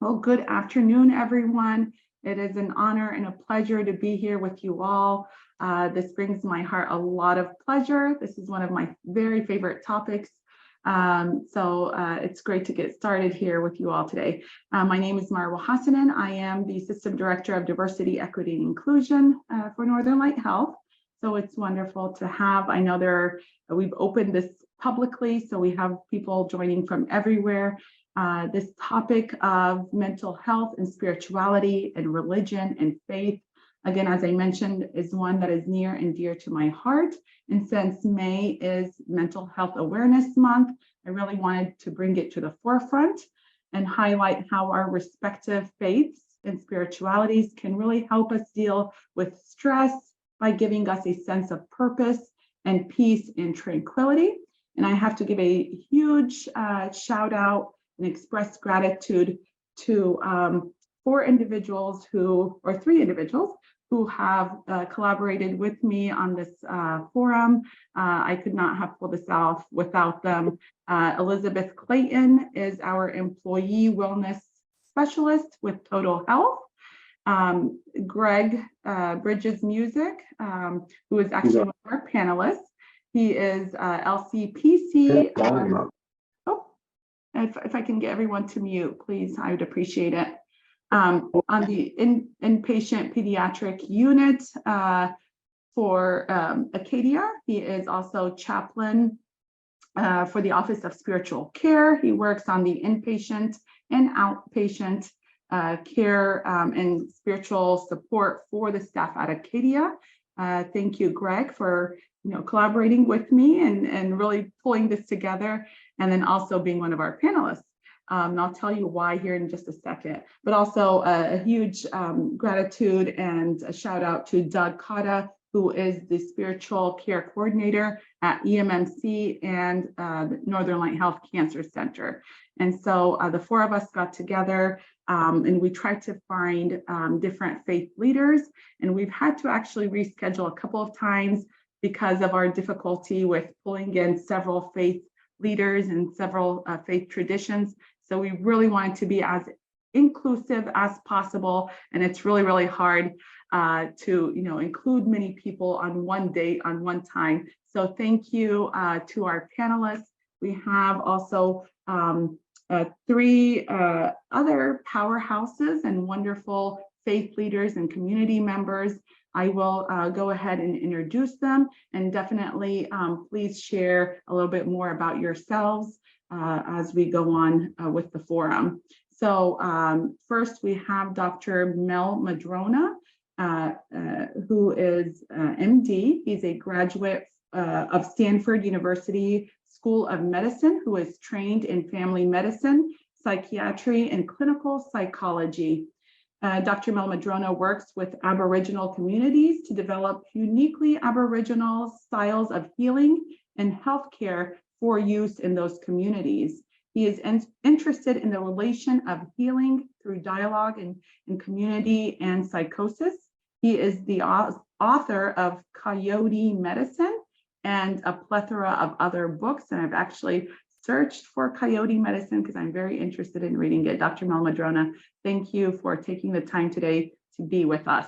Well, good afternoon, everyone. It is an honor and a pleasure to be here with you all. This brings my heart a lot of pleasure. This is one of my very favorite topics. It's great to get started here with you all today. My name is Marwa Hassanin. I am the System Director of Diversity, Equity, and Inclusion for Northern Light Health. So it's wonderful to have, I know we've opened this publicly, so we have people joining from everywhere. This topic of mental health and spirituality and religion and faith, again, as I mentioned, is one that is near and dear to my heart. And since May is Mental Health Awareness Month, I really wanted to bring it to the forefront and highlight how our respective faiths and spiritualities can really help us deal with stress by giving us a sense of purpose and peace and tranquility. And I have to give a huge shout out and express gratitude to three individuals who have collaborated with me on this forum. I could not have pulled this off without them. Elizabeth Clayton is our employee wellness specialist with Total Health. Greg Bridges Music, who is actually one of our panelists. He is LCPC. If I can get everyone to mute, please, I would appreciate it. On the inpatient pediatric unit for Acadia, he is also chaplain for the Office of Spiritual Care. He works on the inpatient and outpatient care and spiritual support for the staff at Acadia. Thank you, Greg, for collaborating with me and really pulling this together, and then also being one of our panelists. And I'll tell you why here in just a second, but also a huge gratitude and a shout out to Doug Cotta, who is the spiritual care coordinator at EMMC and the Northern Light Health Cancer Center. And so the four of us got together and we tried to find different faith leaders, and we've had to actually reschedule a couple of times because of our difficulty with pulling in several faith leaders and several faith traditions. So we really wanted to be as inclusive as possible, and it's really, really hard to include many people on one date, on one time. So thank you to our panelists. We have also three other powerhouses and wonderful faith leaders and community members. I will go ahead and introduce them, and definitely please share a little bit more about yourselves as we go on with the forum. So first we have Dr. Mel Madrona, who is MD. He's a graduate of Stanford University School of Medicine, who is trained in family medicine, psychiatry, and clinical psychology. Dr. Mel Madrona works with Aboriginal communities to develop uniquely Aboriginal styles of healing and healthcare for use in those communities. He is interested in the relation of healing through dialogue and community and psychosis. He is the author of Coyote Medicine and a plethora of other books, and I've actually searched for Coyote Medicine because I'm very interested in reading it. Dr. Mel Madrona, thank you for taking the time today to be with us.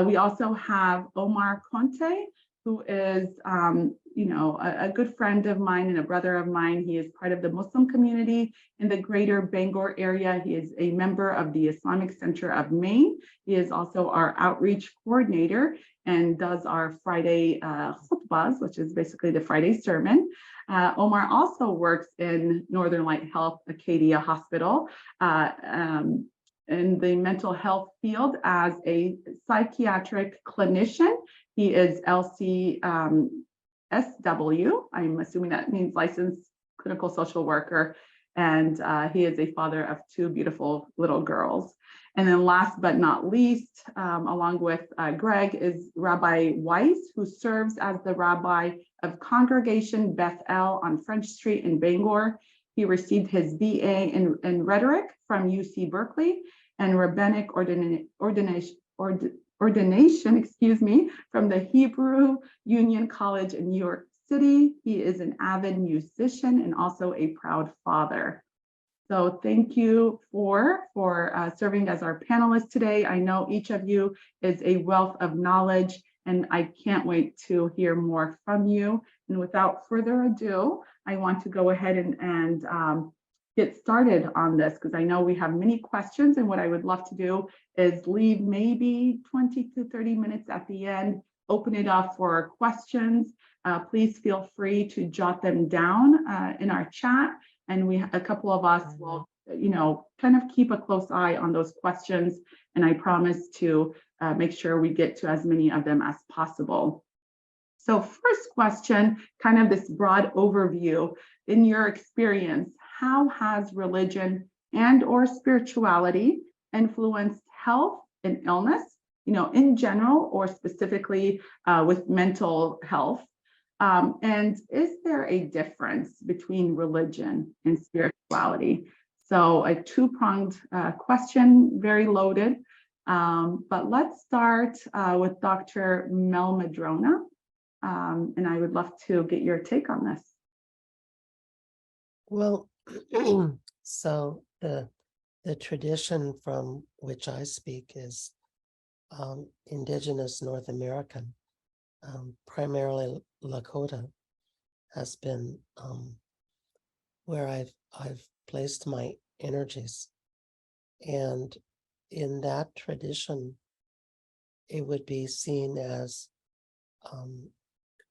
We also have Omar Conte, who is a good friend of mine and a brother of mine. He is part of the Muslim community in the greater Bangor area. He is a member of the Islamic Center of Maine. He is also our outreach coordinator and does our Friday khutbahs, which is basically the Friday sermon. Omar also works in Northern Light Health Acadia Hospital in the mental health field as a psychiatric clinician. He is LCSW. I'm assuming that means licensed clinical social worker. And he is a father of two beautiful little girls. And then last but not least, along with Greg, is Rabbi Weiss, who serves as the rabbi of Congregation Beth El on French Street in Bangor. He received his BA in rhetoric from UC Berkeley and rabbinic ordination from the Hebrew Union College in New York City. He is an avid musician and also a proud father. So thank you for serving as our panelists today. I know each of you is a wealth of knowledge, and I can't wait to hear more from you. And without further ado, I want to go ahead and get started on this, because I know we have many questions, and what I would love to do is leave maybe 20 to 30 minutes at the end, open it up for questions. Please feel free to jot them down in our chat, and a couple of us will, kind of keep a close eye on those questions, and I promise to make sure we get to as many of them as possible. So first question, kind of this broad overview. In your experience, how has religion and or spirituality influenced health and illness, in general or specifically with mental health? And is there a difference between religion and spirituality? So a two-pronged question, very loaded. But let's start with Dr. Mel Madrona. And I would love to get your take on this. Well, so the tradition from which I speak is indigenous North American, primarily Lakota, has been where I've placed my energies. And in that tradition, it would be seen as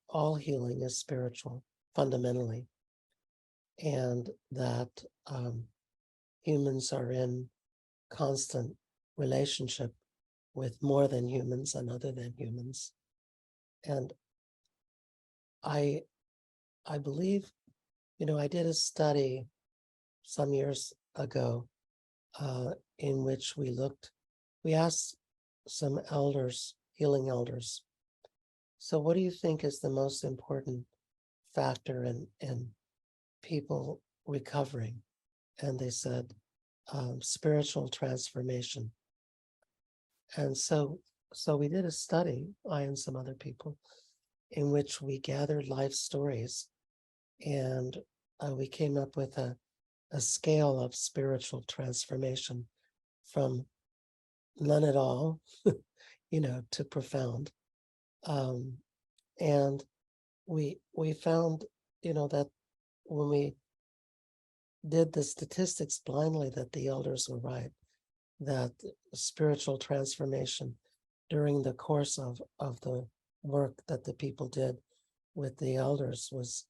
all healing is spiritual, fundamentally, and that humans are in constant relationship with more than humans and other than humans. And I believe, I did a study some years ago in which we asked some elders, healing elders, so what do you think is the most important factor in people recovering? And they said, spiritual transformation. And so we did a study, I and some other people, in which we gathered life stories, and we came up with a scale of spiritual transformation from none at all, to profound. And we found, that when we did the statistics blindly, that the elders were right, that spiritual transformation during the course of the work that the people did with the elders was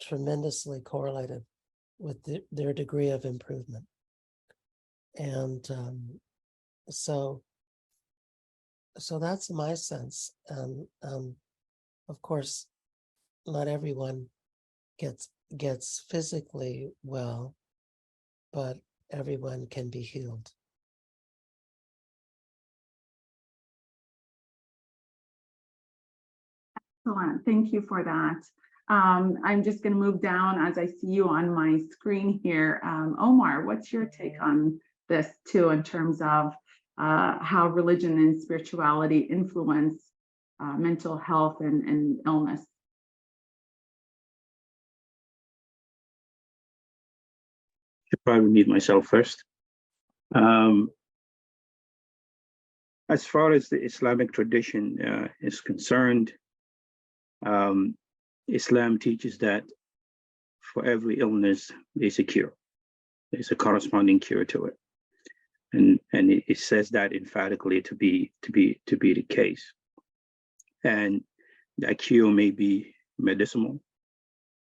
tremendously correlated with their degree of improvement. And so that's my sense. Of course, not everyone gets physically well, but everyone can be healed. Excellent. Thank you for that. I'm just going to move down as I see you on my screen here. Omar, what's your take on this too, in terms of how religion and spirituality influence mental health and illness? Should probably mute myself first. As far as the Islamic tradition is concerned, Islam teaches that for every illness, there's a cure. There's a corresponding cure to it, and it says that emphatically to be the case. And that cure may be medicinal,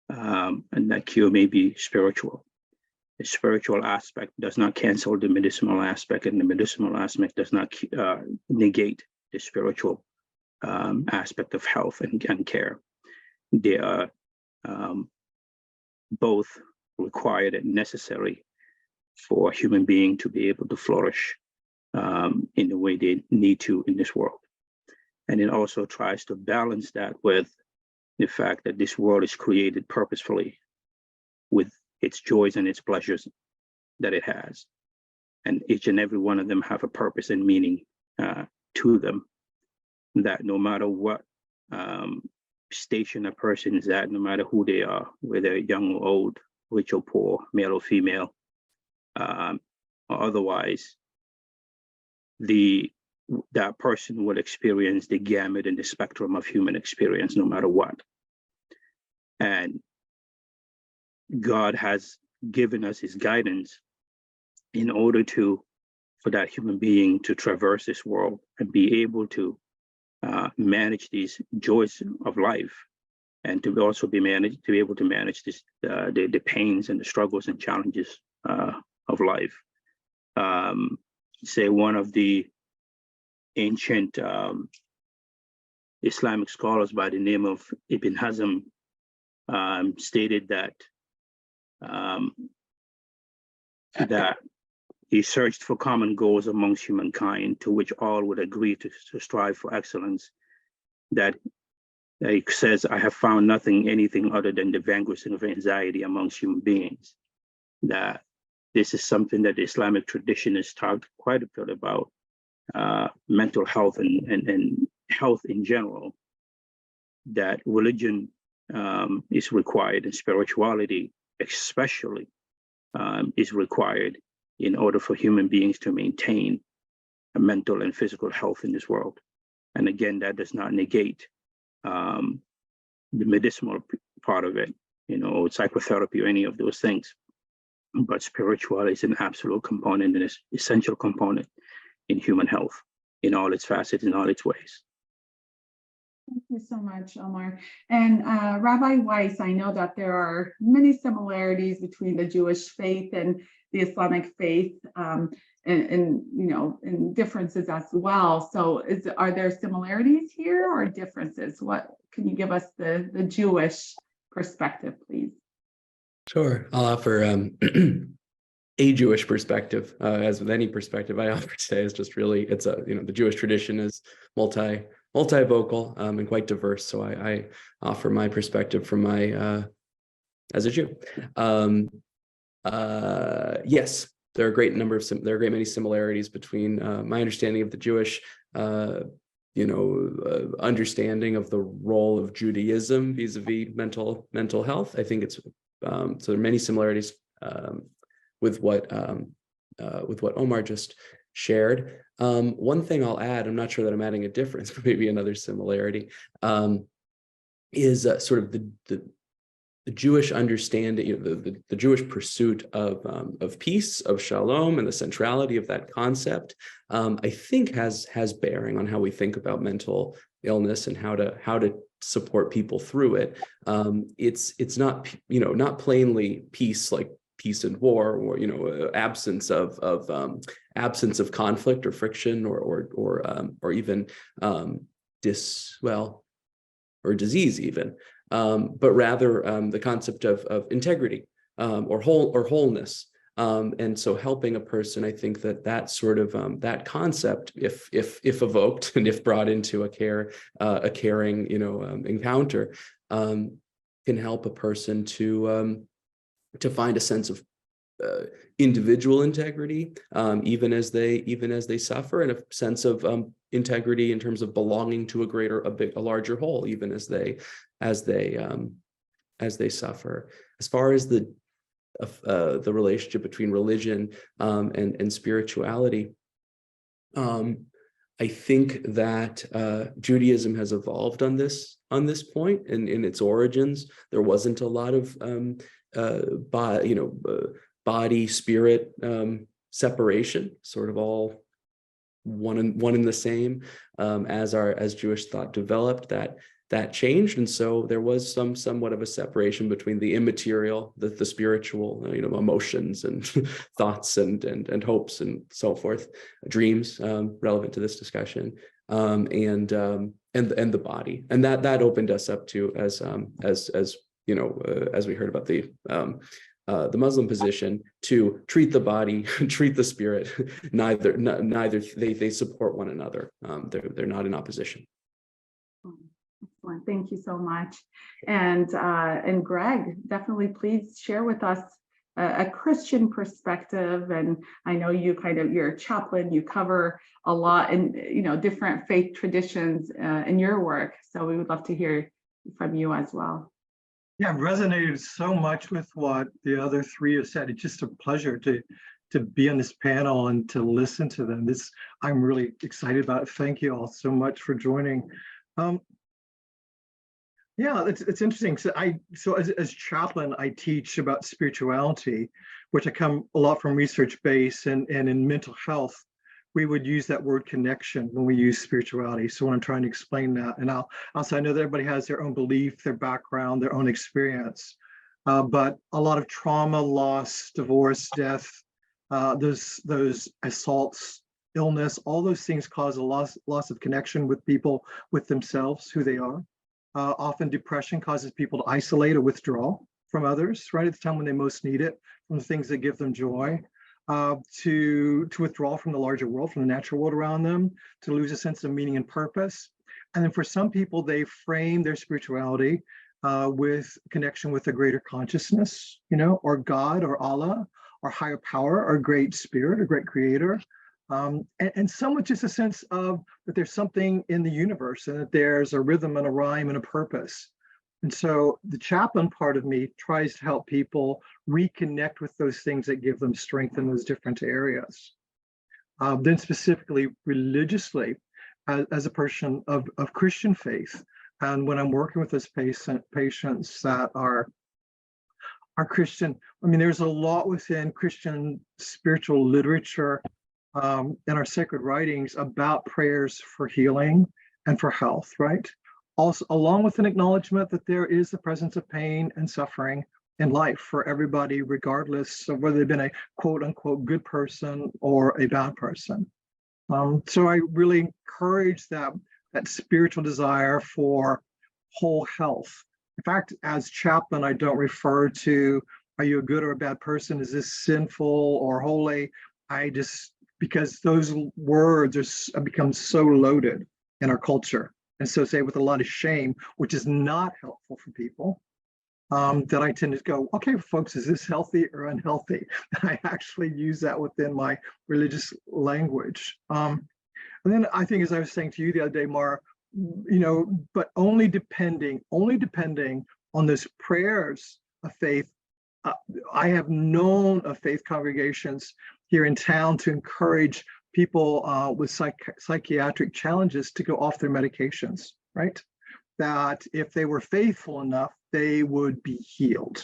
and that cure may be spiritual. The spiritual aspect does not cancel the medicinal aspect, and the medicinal aspect does not negate the spiritual aspect of health and care. They are both required and necessary for a human being to be able to flourish in the way they need to in this world. And it also tries to balance that with the fact that this world is created purposefully with its joys and its pleasures that it has. And each and every one of them have a purpose and meaning to them, that no matter what station a person is at, no matter who they are, whether young or old, rich or poor, male or female, or otherwise, that person will experience the gamut and the spectrum of human experience no matter what. And God has given us his guidance in order for that human being to traverse this world and be able to manage these joys of life, and to also be able to manage the pains and the struggles and challenges of life. Say one of the ancient Islamic scholars by the name of Ibn Hazm stated that that he searched for common goals amongst humankind to which all would agree to strive for excellence. That he says, I have found anything other than the vanquishing of anxiety amongst human beings. That this is something that the Islamic tradition has talked quite a bit about, mental health and health in general, that religion is required, and spirituality especially is required in order for human beings to maintain a mental and physical health in this world. And again, that does not negate the medicinal part of it, psychotherapy or any of those things. But spirituality is an absolute component and an essential component in human health in all its facets, in all its ways. Thank you so much, Omar. And Rabbi Weiss, I know that there are many similarities between the Jewish faith and the Islamic faith, and differences as well. So are there similarities here or differences? What can you give us the Jewish perspective, please? Sure, I'll offer a Jewish perspective. As with any perspective I offer today, is just really, it's the Jewish tradition is multivocal and quite diverse. So I offer my perspective from my as a Jew. Yes, there are a great many similarities between my understanding of the Jewish understanding of the role of Judaism vis-a-vis mental health. I think it's so there are many similarities with what Omar just shared. One thing I'll add, I'm not sure that I'm adding a difference, but maybe another similarity, is sort of the Jewish understanding, the Jewish pursuit of peace, of shalom, and the centrality of that concept. I think has bearing on how we think about mental illness and how to support people through it. It's not not plainly peace like peace and war, or absence of conflict or friction or even or disease even, but rather the concept of integrity or wholeness. And so helping a person, I think that sort of that concept, if evoked and if brought into a caring encounter, can help a person to find a sense of individual integrity, even as they suffer, and a sense of integrity in terms of belonging to a larger whole, even as they suffer. As far as the relationship between religion and spirituality, I think that Judaism has evolved on this point, and in its origins, there wasn't a lot of body spirit separation, sort of all one in the same. As Jewish thought developed, that changed, and so there was somewhat of a separation between the immaterial, the spiritual, emotions and thoughts and hopes and so forth, dreams, relevant to this discussion, and the body, and that opened us up to, as we heard about the Muslim position, to treat the body, treat the spirit. Neither they support one another. They're not in opposition. Excellent. Thank you so much. And Greg, definitely please share with us a Christian perspective. And I know you're a chaplain, you cover a lot in different faith traditions in your work. So we would love to hear from you as well. Yeah, I've resonated so much with what the other three have said. It's just a pleasure to be on this panel and to listen to them. I'm really excited about it. Thank you all so much for joining. Yeah, it's interesting. So as chaplain, I teach about spirituality, which I come a lot from research base, and in mental health, we would use that word connection when we use spirituality. So when I'm trying to explain that, and I know that everybody has their own belief, their background, their own experience, but a lot of trauma, loss, divorce, death, those assaults, illness, all those things cause a loss of connection with people, with themselves, who they are. Often depression causes people to isolate or withdraw from others, right at the time when they most need it, from the things that give them joy, to withdraw from the larger world, from the natural world around them, to lose a sense of meaning and purpose. And then for some people, they frame their spirituality with connection with a greater consciousness, or God, or Allah, or higher power, or great spirit, or great creator. And some with just a sense of that there's something in the universe, and that there's a rhythm and a rhyme and a purpose. And so the chaplain part of me tries to help people reconnect with those things that give them strength in those different areas. Then specifically religiously, as a person of Christian faith, and when I'm working with those patients that are Christian, I mean, there's a lot within Christian spiritual literature in our sacred writings about prayers for healing and for health, right? Also, along with an acknowledgement that there is the presence of pain and suffering in life for everybody, regardless of whether they've been a quote unquote good person or a bad person. So I really encourage that spiritual desire for whole health. In fact, as chaplain, I don't refer to, are you a good or a bad person? Is this sinful or holy? Because those words have become so loaded in our culture, and associated with a lot of shame, which is not helpful for people, that I tend to go, okay, folks, is this healthy or unhealthy? And I actually use that within my religious language. And then I think, as I was saying to you the other day, Mara, but only depending on those prayers of faith. I have known of faith congregations here in town to encourage people with psychiatric challenges to go off their medications, right? That if they were faithful enough, they would be healed.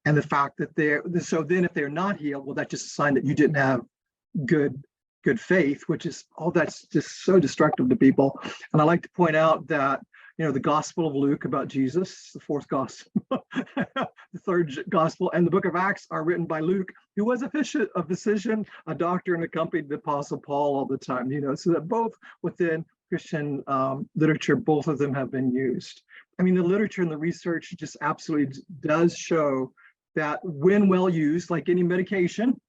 And the fact that if they're not healed, well, that's just a sign that you didn't have good faith, which is, that's just so destructive to people. And I like to point out that, the Gospel of Luke about Jesus, the fourth gospel, the third gospel, and the book of Acts are written by Luke, who was a physician, a doctor, and accompanied the Apostle Paul all the time, so that both within Christian literature, both of them have been used. I mean, the literature and the research just absolutely does show that when well used, like any medication,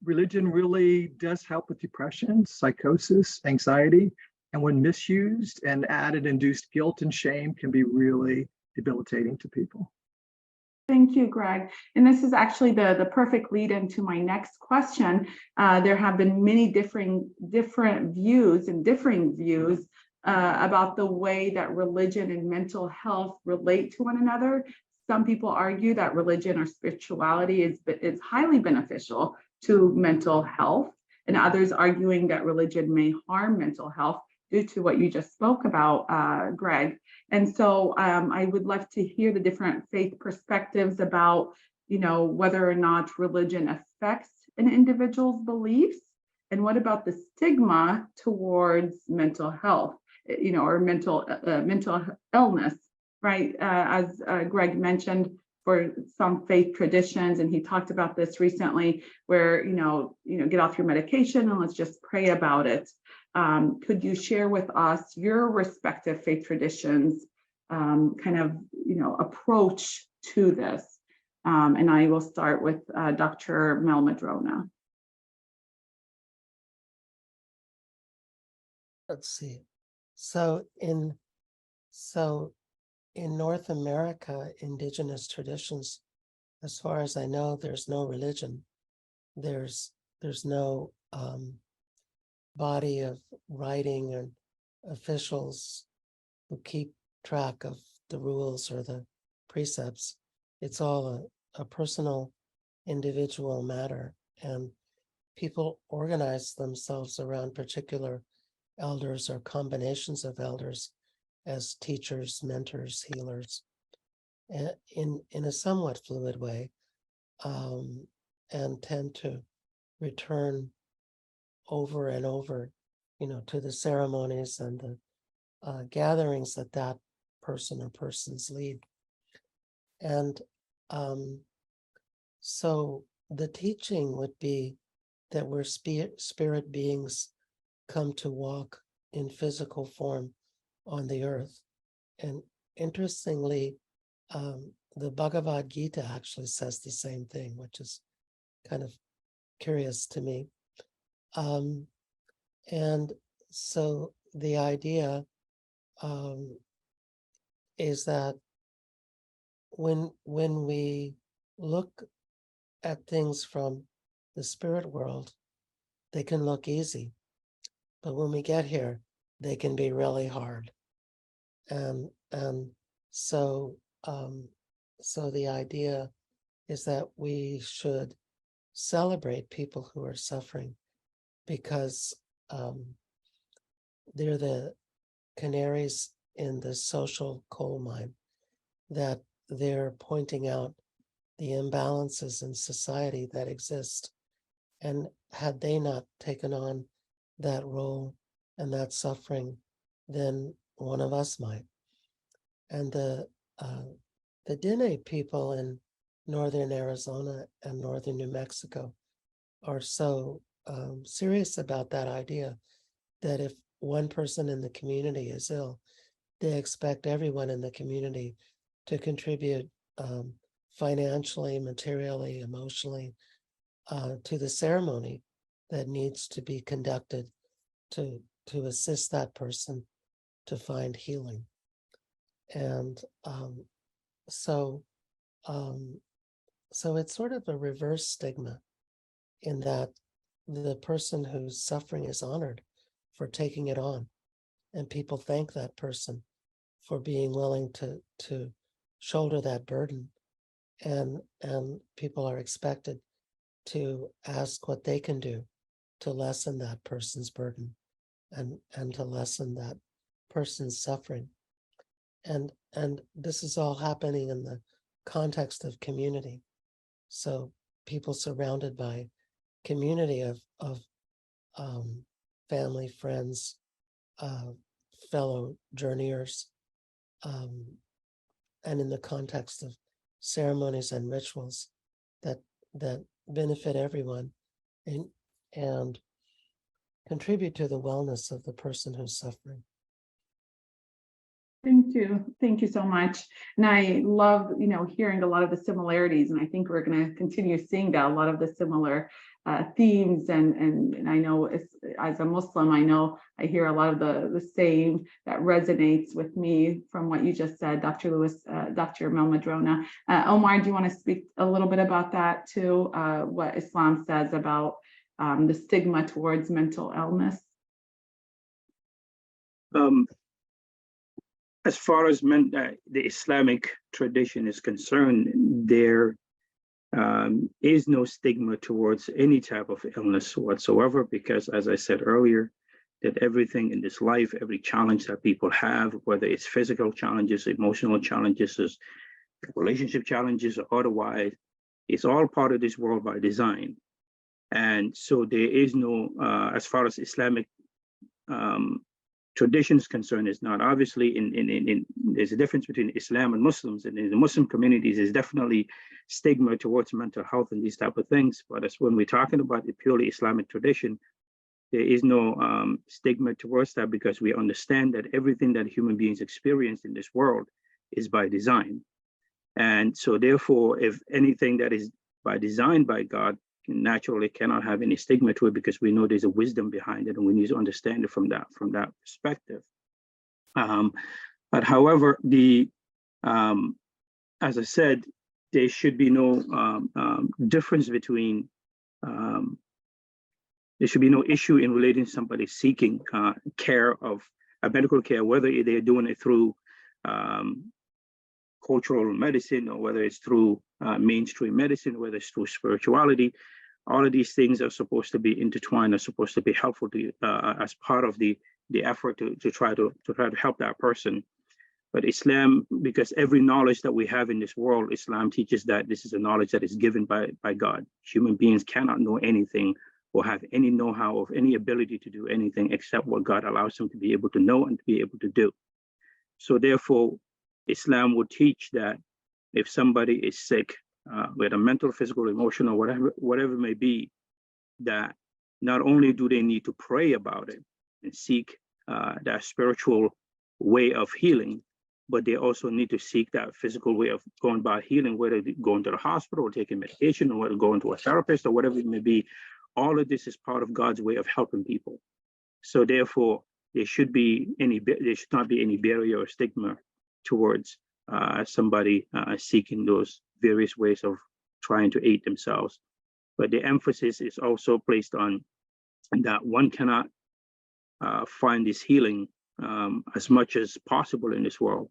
religion really does help with depression, psychosis, anxiety, and when misused and added induced guilt and shame can be really debilitating to people. Thank you, Greg. And this is actually the perfect lead into my next question. There have been many different views and differing views about the way that religion and mental health relate to one another. Some people argue that religion or spirituality is highly beneficial to mental health, and others arguing that religion may harm mental health due to what you just spoke about, Greg. And so I would love to hear the different faith perspectives about, whether or not religion affects an individual's beliefs, and what about the stigma towards mental health, or mental illness, right? As Greg mentioned, for some faith traditions, and he talked about this recently, where get off your medication and let's just pray about it. Could you share with us your respective faith traditions, approach to this? And I will start with Dr. Mel Madrona. Let's see. So in North America, indigenous traditions, as far as I know, there's no religion. There's no body of writing and officials who keep track of the rules or the precepts. It's all a personal, individual matter, and people organize themselves around particular elders or combinations of elders as teachers, mentors, healers, in a somewhat fluid way, and tend to return over and over, to the ceremonies and the gatherings that person or persons lead. And so the teaching would be that we're spirit beings come to walk in physical form on the earth. And interestingly, the Bhagavad Gita actually says the same thing, which is kind of curious to me. And so the idea is that when we look at things from the spirit world, they can look easy, but when we get here, they can be really hard. And so the idea is that we should celebrate people who are suffering, because they're the canaries in the social coal mine, that they're pointing out the imbalances in society that exist. And had they not taken on that role and that suffering, then one of us might. And the Diné people in northern Arizona and northern New Mexico are so serious about that idea that if one person in the community is ill, they expect everyone in the community to contribute financially, materially, emotionally to the ceremony that needs to be conducted to assist that person to find healing. And so it's sort of a reverse stigma, in that the person who's suffering is honored for taking it on, and people thank that person for being willing to shoulder that burden, and people are expected to ask what they can do to lessen that person's burden and to lessen that person's suffering. And this is all happening in the context of community. So people surrounded by community of family, friends, fellow journeyers, and in the context of ceremonies and rituals that benefit everyone and contribute to the wellness of the person who's suffering. Thank you. Thank you so much. And I love, hearing a lot of the similarities, and I think we're going to continue seeing that, a lot of the similar themes. And I know as a Muslim, I hear a lot of the same that resonates with me from what you just said, Dr. Lewis, Dr. Mel Madrona. Omar, do you want to speak a little bit about that too? What Islam says about the stigma towards mental illness? As far as the Islamic tradition is concerned, there is no stigma towards any type of illness whatsoever, because, as I said earlier, that everything in this life, every challenge that people have, whether it's physical challenges, emotional challenges, relationship challenges, or otherwise, it's all part of this world by design. And so there is no, as far as Islamic tradition is concerned, is not. Obviously, there's a difference between Islam and Muslims, and in the Muslim communities, there's definitely stigma towards mental health and these type of things. But as when we're talking about the purely Islamic tradition, there is no stigma towards that, because we understand that everything that human beings experience in this world is by design. And so therefore, if anything that is by design by God naturally cannot have any stigma to it, because we know there's a wisdom behind it, and we need to understand it from that perspective. But however, as I said, there should be no difference between, there should be no issue in relating to somebody seeking care of medical care, whether they're doing it through cultural medicine, or whether it's through mainstream medicine, whether it's through spirituality. All of these things are supposed to be intertwined, are supposed to be helpful to as part of the effort to try to help that person. But Islam, because every knowledge that we have in this world, Islam teaches that this is a knowledge that is given by God. Human beings cannot know anything or have any know-how of any ability to do anything except what God allows them to be able to know and to be able to do. So therefore, Islam would teach that if somebody is sick, with a mental, physical, emotional, whatever it may be, that not only do they need to pray about it and seek that spiritual way of healing, but they also need to seek that physical way of going about healing, whether going to the hospital or taking medication or whether going to a therapist or whatever it may be. All of this is part of God's way of helping people. So therefore, there should not be any barrier or stigma towards somebody seeking those various ways of trying to aid themselves. But the emphasis is also placed on that one cannot find this healing as much as possible in this world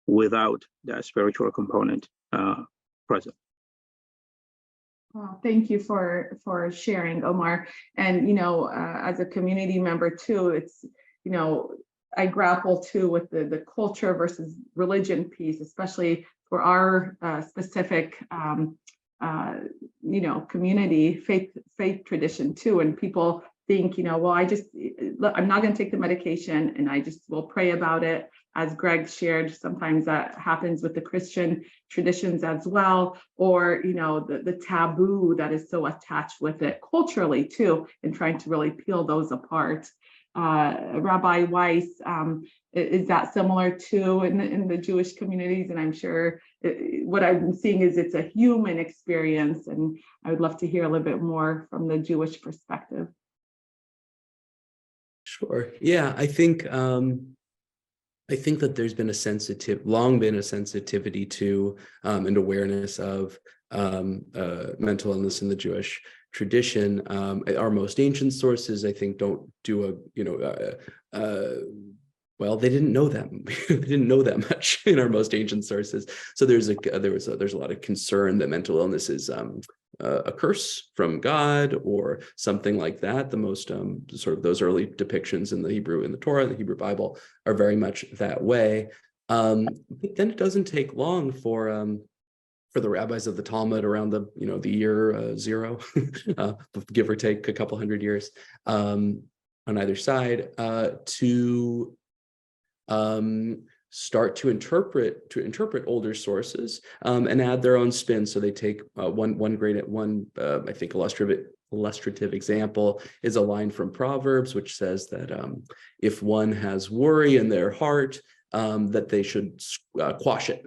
without that spiritual component present. Well, thank you for sharing, Omar. And as a community member too, it's I grapple too with the culture versus religion piece, especially for our specific community faith tradition too. And people think, well, I'm not going to take the medication and I just will pray about it. As Greg shared, sometimes that happens with the Christian traditions as well, or the taboo that is so attached with it culturally too, and trying to really peel those apart. Rabbi Weiss, is that similar too in the Jewish communities? And I'm sure what I'm seeing is it's a human experience, and I would love to hear a little bit more from the Jewish perspective. Sure. Yeah, I think that there's been long been a sensitivity to and awareness of mental illness in the Jewish tradition. Our most ancient sources, I think, don't do well, they didn't know them. They didn't know that much in our most ancient sources. So there's a lot of concern that mental illness is a curse from God or something like that. The most sort of those early depictions in the Torah, the Hebrew Bible, are very much that way. But then it doesn't take long for the rabbis of the Talmud around the year 0, give or take a couple hundred years on either side, to start to interpret older sources and add their own spin. So they take one I think illustrative example is a line from Proverbs, which says that if one has worry in their heart, that they should quash it.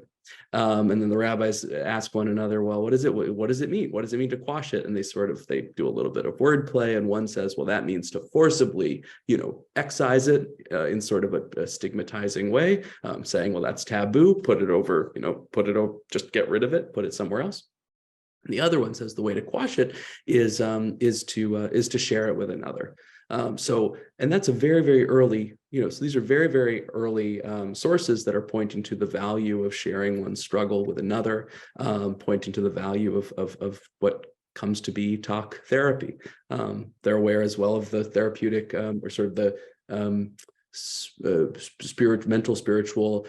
And then the rabbis ask one another, well, what does it mean? What does it mean to quash it? And they do a little bit of wordplay. And one says, well, that means to forcibly, excise it in sort of a stigmatizing way, saying, well, that's taboo, put it over, just get rid of it, put it somewhere else. And the other one says the way to quash it is to share it with another. And that's a very, very early, so these are very, very early sources that are pointing to the value of sharing one's struggle with another, pointing to the value of what comes to be talk therapy. They're aware as well of the therapeutic or sort of the spiritual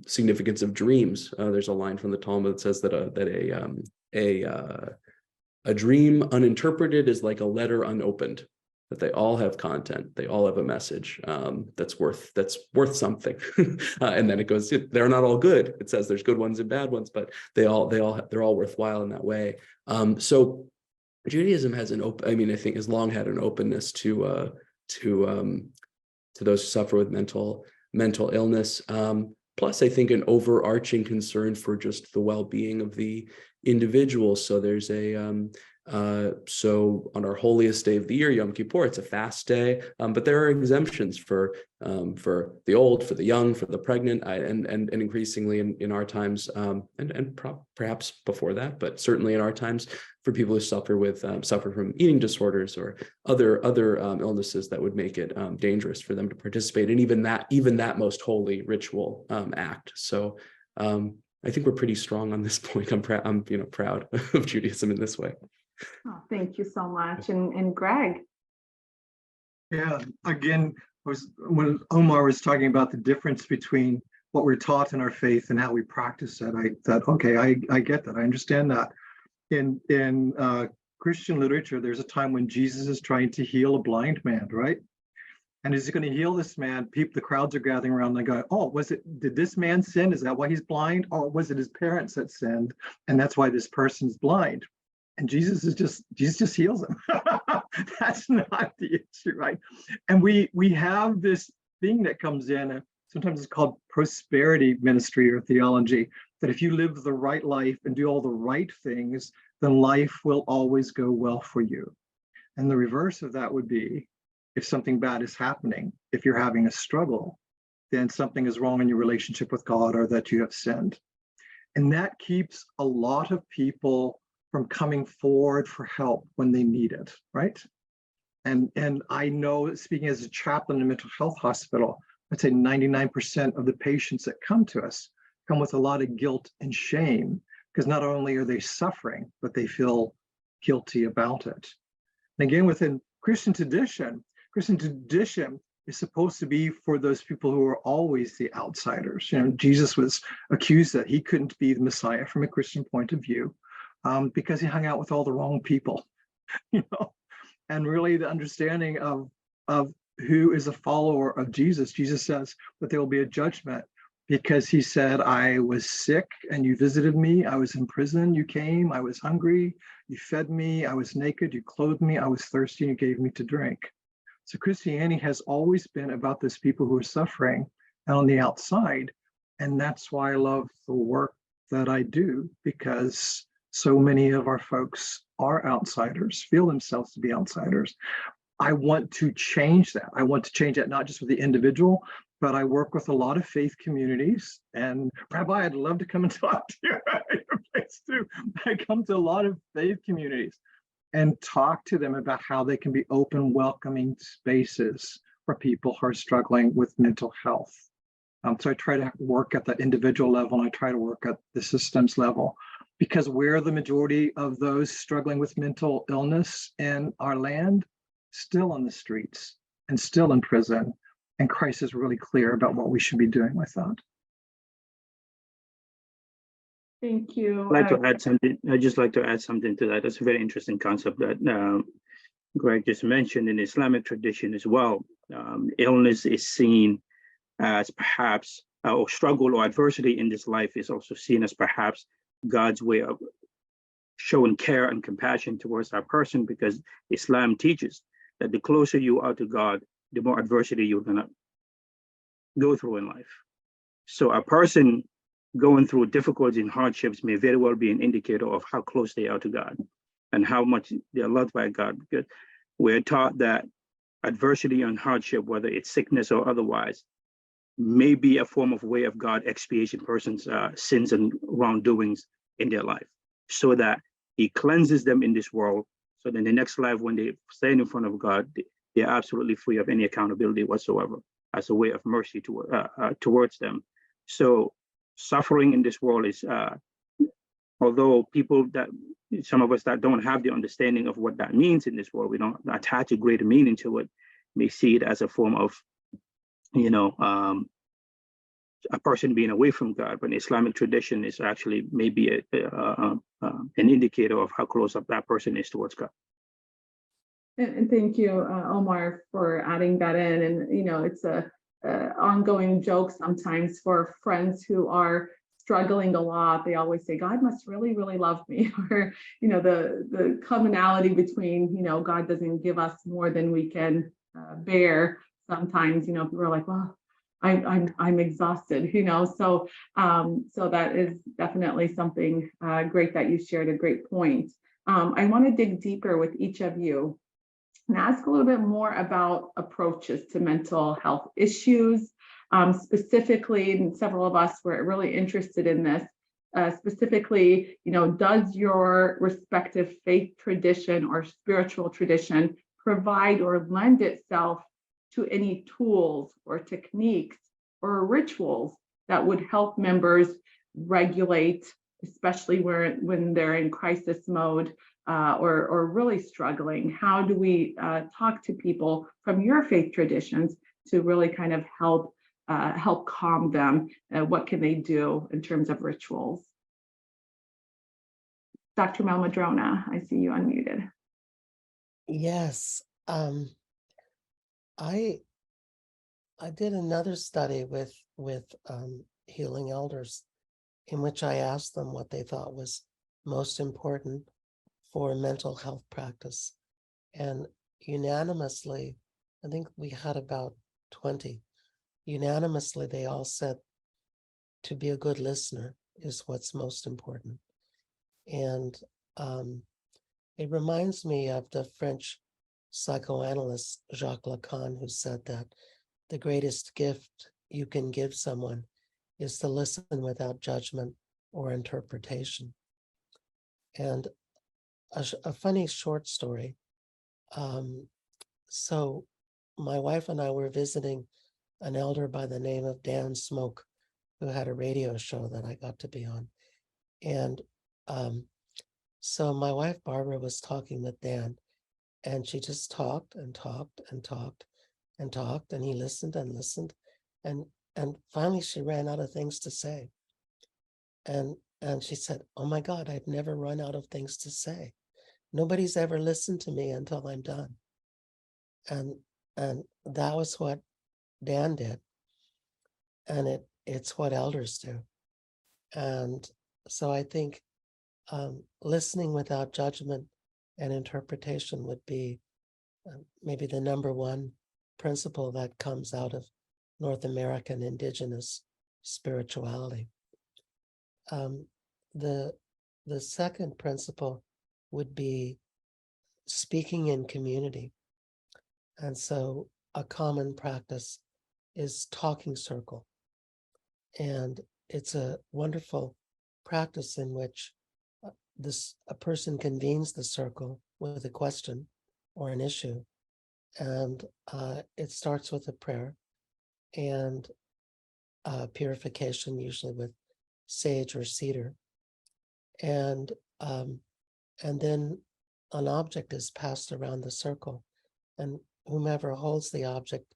significance of dreams. There's a line from the Talmud that says that a dream uninterpreted is like a letter unopened. That they all have content, they all have a message that's worth something. And then it goes, they're not all good. It says there's good ones and bad ones, but they're all worthwhile in that way. So Judaism has I think has long had an openness to those who suffer with mental illness. Plus, I think an overarching concern for just the well-being of the individual. So there's so on our holiest day of the year, Yom Kippur, it's a fast day, but there are exemptions for the old, for the young, for the pregnant, and increasingly in our times, and perhaps before that, but certainly in our times, for people who suffer from eating disorders or other illnesses that would make it dangerous for them to participate in even that most holy ritual act. So I think we're pretty strong on this point. I'm proud. I'm proud of Judaism in this way. Oh, thank you so much. And Greg. Yeah, again, when Omar was talking about the difference between what we're taught in our faith and how we practice it, I thought, okay, I get that. I understand that. In Christian literature, there's a time when Jesus is trying to heal a blind man, right? And as he's going to heal this man, the crowds are gathering around and they go, oh, did this man sin? Is that why he's blind? Or was it his parents that sinned? And that's why this person's blind. And Jesus just heals him. That's not the issue, right? And we have this thing that comes in, sometimes it's called prosperity ministry or theology, that if you live the right life and do all the right things, then life will always go well for you. And the reverse of that would be, if something bad is happening, if you're having a struggle, then something is wrong in your relationship with God or that you have sinned. And that keeps a lot of people from coming forward for help when they need it, right? And I know, speaking as a chaplain in a mental health hospital, I'd say 99% of the patients that come to us come with a lot of guilt and shame, because not only are they suffering, but they feel guilty about it. And again, within Christian tradition is supposed to be for those people who are always the outsiders. Jesus was accused that he couldn't be the Messiah from a Christian point of view, because he hung out with all the wrong people, and really the understanding of who is a follower of Jesus. Jesus says that there will be a judgment because he said, I was sick and you visited me. I was in prison, you came. I was hungry, you fed me. I was naked, you clothed me. I was thirsty, you gave me to drink. So Christianity has always been about those people who are suffering and on the outside. And that's why I love the work that I do, because so many of our folks are outsiders, feel themselves to be outsiders. I want to change that. I want to change that not just with the individual, but I work with a lot of faith communities. And Rabbi, I'd love to come and talk to you at your place too. I come to a lot of faith communities and talk to them about how they can be open, welcoming spaces for people who are struggling with mental health. So I try to work at that individual level, and I try to work at the systems level, because we're the majority of those struggling with mental illness in our land, still on the streets and still in prison. And Christ is really clear about what we should be doing with that. Thank you. I'd like to add something. I'd just like to add something to that. That's a very interesting concept that Greg just mentioned. In Islamic tradition as well, illness is seen as perhaps, or struggle or adversity in this life is also seen as perhaps God's way of showing care and compassion towards that person, because Islam teaches that the closer you are to God, the more adversity you're going to go through in life. So a person going through difficulties and hardships may very well be an indicator of how close they are to God and how much they are loved by God, because we're taught that adversity and hardship, whether it's sickness or otherwise, may be a form of way of God expiating person's sins and wrongdoings in their life, so that he cleanses them in this world, so that in the next life, when they stand in front of God, they're absolutely free of any accountability whatsoever, as a way of mercy towards them. So suffering in this world is, although some of us that don't have the understanding of what that means in this world, we don't attach a greater meaning to it, may see it as a form of, a person being away from God. But in Islamic tradition is actually maybe an indicator of how close up that person is towards God. And thank you, Omar, for adding that in. And, it's a ongoing joke sometimes for friends who are struggling a lot. They always say, God must really, really love me. Or, the commonality between, God doesn't give us more than we can bear. Sometimes, people are like, well, I'm exhausted, so that is definitely something great that you shared, a great point. I want to dig deeper with each of you and ask a little bit more about approaches to mental health issues. Specifically, and several of us were really interested in this, specifically, does your respective faith tradition or spiritual tradition provide or lend itself to any tools or techniques or rituals that would help members regulate, especially when they're in crisis mode, or really struggling? How do we talk to people from your faith traditions to really kind of help calm them? What can they do in terms of rituals? Dr. Mel Madrona, I see you unmuted. Yes, I did another study with healing elders, in which I asked them what they thought was most important for mental health practice, and unanimously, I think we had about 20. Unanimously, they all said to be a good listener is what's most important. And it reminds me of the French psychoanalyst Jacques Lacan, who said that the greatest gift you can give someone is to listen without judgment or interpretation. And a funny short story. So my wife and I were visiting an elder by the name of Dan Smoke, who had a radio show that I got to be on. And so my wife Barbara was talking with Dan, and she just talked and talked and talked and talked, and he listened and listened, and finally she ran out of things to say. And she said, "Oh my God, I've never run out of things to say. Nobody's ever listened to me until I'm done." And that was what Dan did. And it's what elders do. And so I think listening without judgment and interpretation would be maybe the number one principle that comes out of North American indigenous spirituality. The second principle would be speaking in community. And so a common practice is talking circle. And it's a wonderful practice in which a person convenes the circle with a question or an issue. And it starts with a prayer and purification, usually with sage or cedar. And then an object is passed around the circle, and whomever holds the object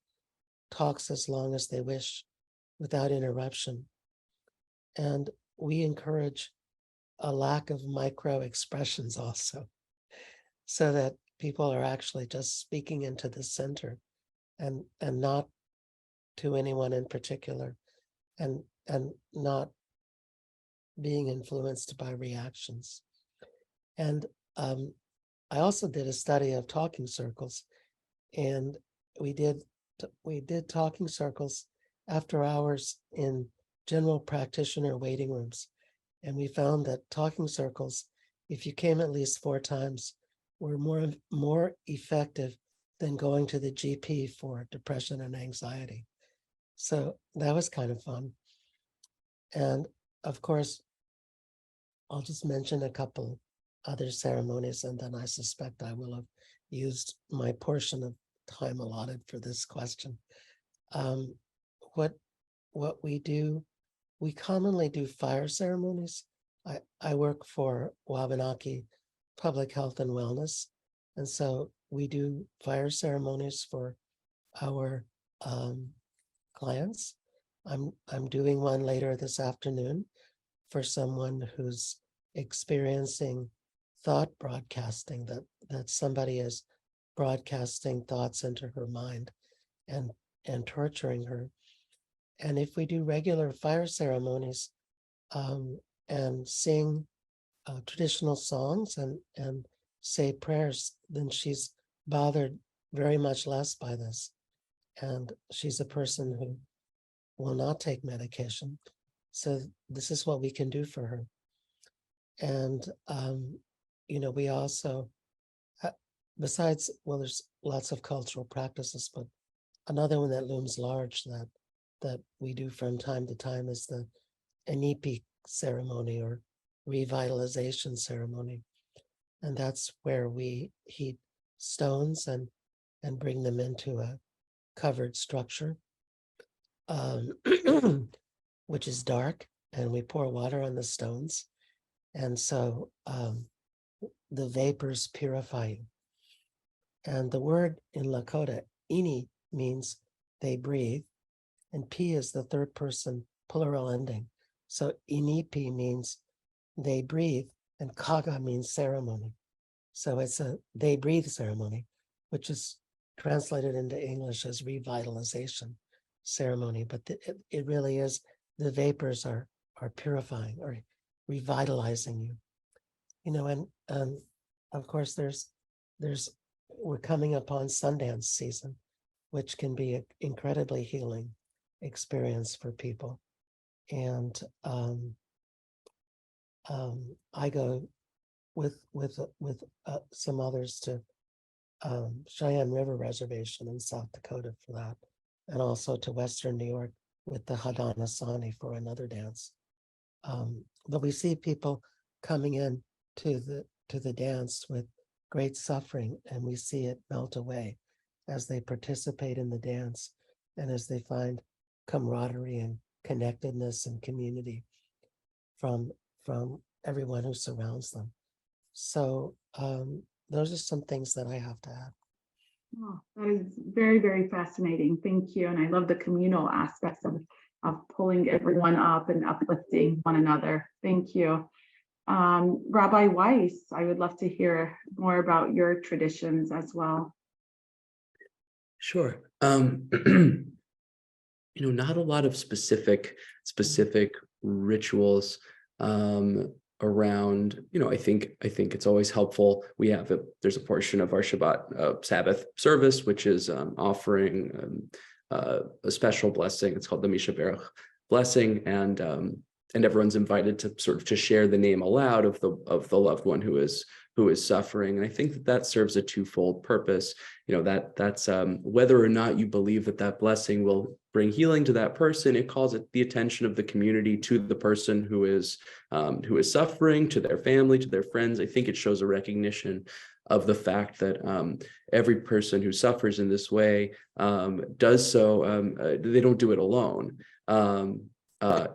talks as long as they wish without interruption. And we encourage a lack of micro expressions also, so that people are actually just speaking into the center and not to anyone in particular, and not being influenced by reactions. And I also did a study of talking circles, and we did talking circles after hours in general practitioner waiting rooms. And we found that talking circles, if you came at least 4 times, were more effective than going to the GP for depression and anxiety. So that was kind of fun. And of course, I'll just mention a couple other ceremonies, and then I suspect I will have used my portion of time allotted for this question. What we do, we commonly do fire ceremonies. I work for Wabanaki Public Health and Wellness, and so we do fire ceremonies for our clients. I'm doing one later this afternoon for someone who's experiencing thought broadcasting, that somebody is broadcasting thoughts into her mind and torturing her. And if we do regular fire ceremonies and sing traditional songs and say prayers, then she's bothered very much less by this. And she's a person who will not take medication. So this is what we can do for her. And, we also, besides, well, there's lots of cultural practices, but another one that looms large that we do from time to time is the Inipi ceremony, or revitalization ceremony. And that's where we heat stones and bring them into a covered structure, which is dark, and we pour water on the stones. And so the vapors purify you. And the word in Lakota, ini, means they breathe, and P is the third person plural ending. So inipi means they breathe, and kaga means ceremony. So it's a they breathe ceremony, which is translated into English as revitalization ceremony. But it really is, the vapors are purifying or revitalizing you. You know, and of course we're coming upon Sundance season, which can be an incredibly healing experience for people. And I go with some others to Cheyenne River Reservation in South Dakota for that, and also to Western New York with the Haudenosaunee for another dance. But we see people coming in to the dance with great suffering, and we see it melt away as they participate in the dance and as they find camaraderie and connectedness and community from everyone who surrounds them. So those are some things that I have to add. Oh, that is very, very fascinating. Thank you. And I love the communal aspects of pulling everyone up and uplifting one another. Thank you. Rabbi Weiss, I would love to hear more about your traditions as well. Sure. Not a lot of specific rituals around, I think it's always helpful. There's a portion of our Shabbat Sabbath service, which is offering a special blessing. It's called the Misha Berach blessing. And everyone's invited to sort of to share the name aloud of the loved one who is suffering. And I think that serves a twofold purpose. That's whether or not you believe that blessing will bring healing to that person, it calls it the attention of the community to the person who is suffering, to their family, to their friends. I think it shows a recognition of the fact that every person who suffers in this way does so. They don't do it alone.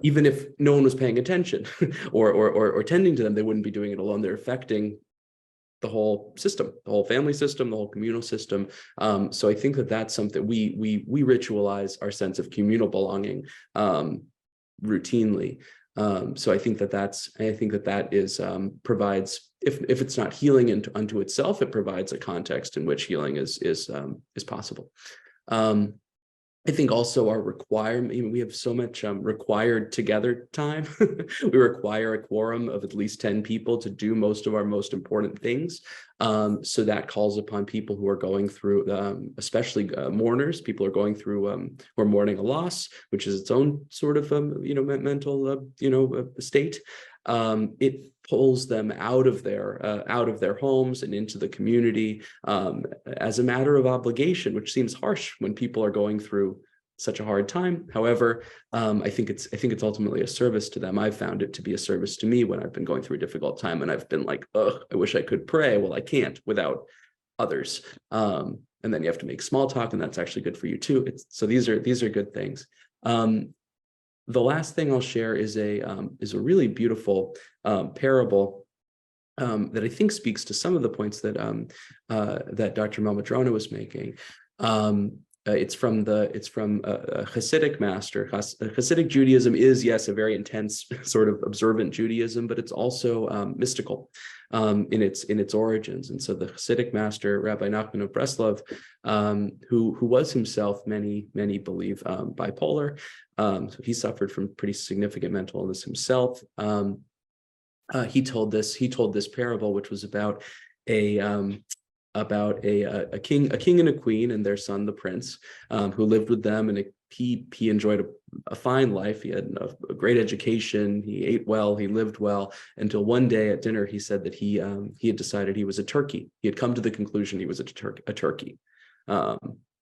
Even if no one was paying attention or tending to them, they wouldn't be doing it alone. They're affecting the whole system, the whole family system, the whole communal system. So I think that's something we ritualize our sense of communal belonging routinely. So I think that is provides, if it's not healing unto itself, it provides a context in which healing is possible. I think also our requirement, we have so much required together time. We require a quorum of at least 10 people to do most of our most important things. So that calls upon people who are going through, especially mourners, people are going through, who are mourning a loss, which is its own sort of, mental, state. It pulls them out of their homes and into the community as a matter of obligation, which seems harsh when people are going through such a hard time. However, I think it's ultimately a service to them. I've found it to be a service to me when I've been going through a difficult time and I've been like, oh, I wish I could pray. Well, I can't without others. And then you have to make small talk, and that's actually good for you too. So these are good things. The last thing I'll share is a really beautiful parable that I think speaks to some of the points that Dr. Malmadrona was making. It's from a Hasidic master. Hasidic Judaism is, yes, a very intense sort of observant Judaism, but it's also mystical in its origins. And so the Hasidic master, Rabbi Nachman of Breslov, who was himself, many believe, bipolar. So he suffered from pretty significant mental illness himself. He told this parable, which was about a king and a queen and their son, the prince, who lived with them, and he enjoyed a fine life. He had a great education. He ate well. He lived well, until one day at dinner he said that he had decided he was a turkey. He had come to the conclusion he was a turkey.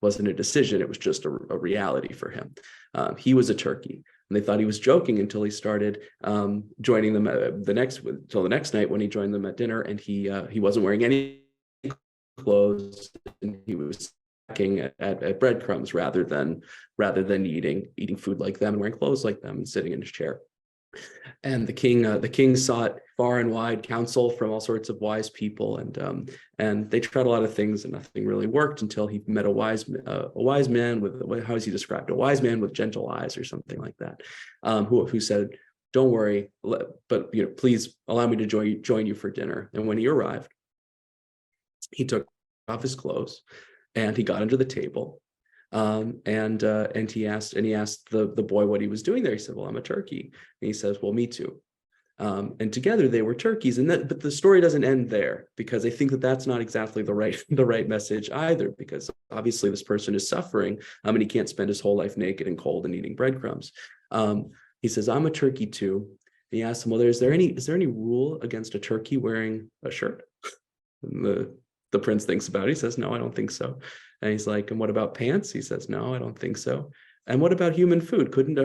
Wasn't a decision. It was just a reality for him. He was a turkey. And they thought he was joking until he started joining them the next night when he joined them at dinner, and he wasn't wearing any clothes, and he was snacking at breadcrumbs rather than eating food like them and wearing clothes like them and sitting in his chair. And the king sought far and wide counsel from all sorts of wise people, and they tried a lot of things, and nothing really worked until he met a wise man with, how is he described? A wise man with gentle eyes, or something like that, who said, "Don't worry, but please allow me to join you for dinner." And when he arrived, he took off his clothes and he got under the table. And he asked the boy what he was doing there. He said, "Well, I'm a turkey." And he says, "Well, me too." And together they were turkeys. But the story doesn't end there, because I think that that's not exactly the right message either, because obviously this person is suffering, and he can't spend his whole life naked and cold and eating breadcrumbs. He says, "I'm a turkey too." And he asked him, "Well, is there any rule against a turkey wearing a shirt?" And the prince thinks about it. He says, "No, I don't think so." And he's like, "And what about pants?" He says, "No, I don't think so." "And what about human food? Couldn't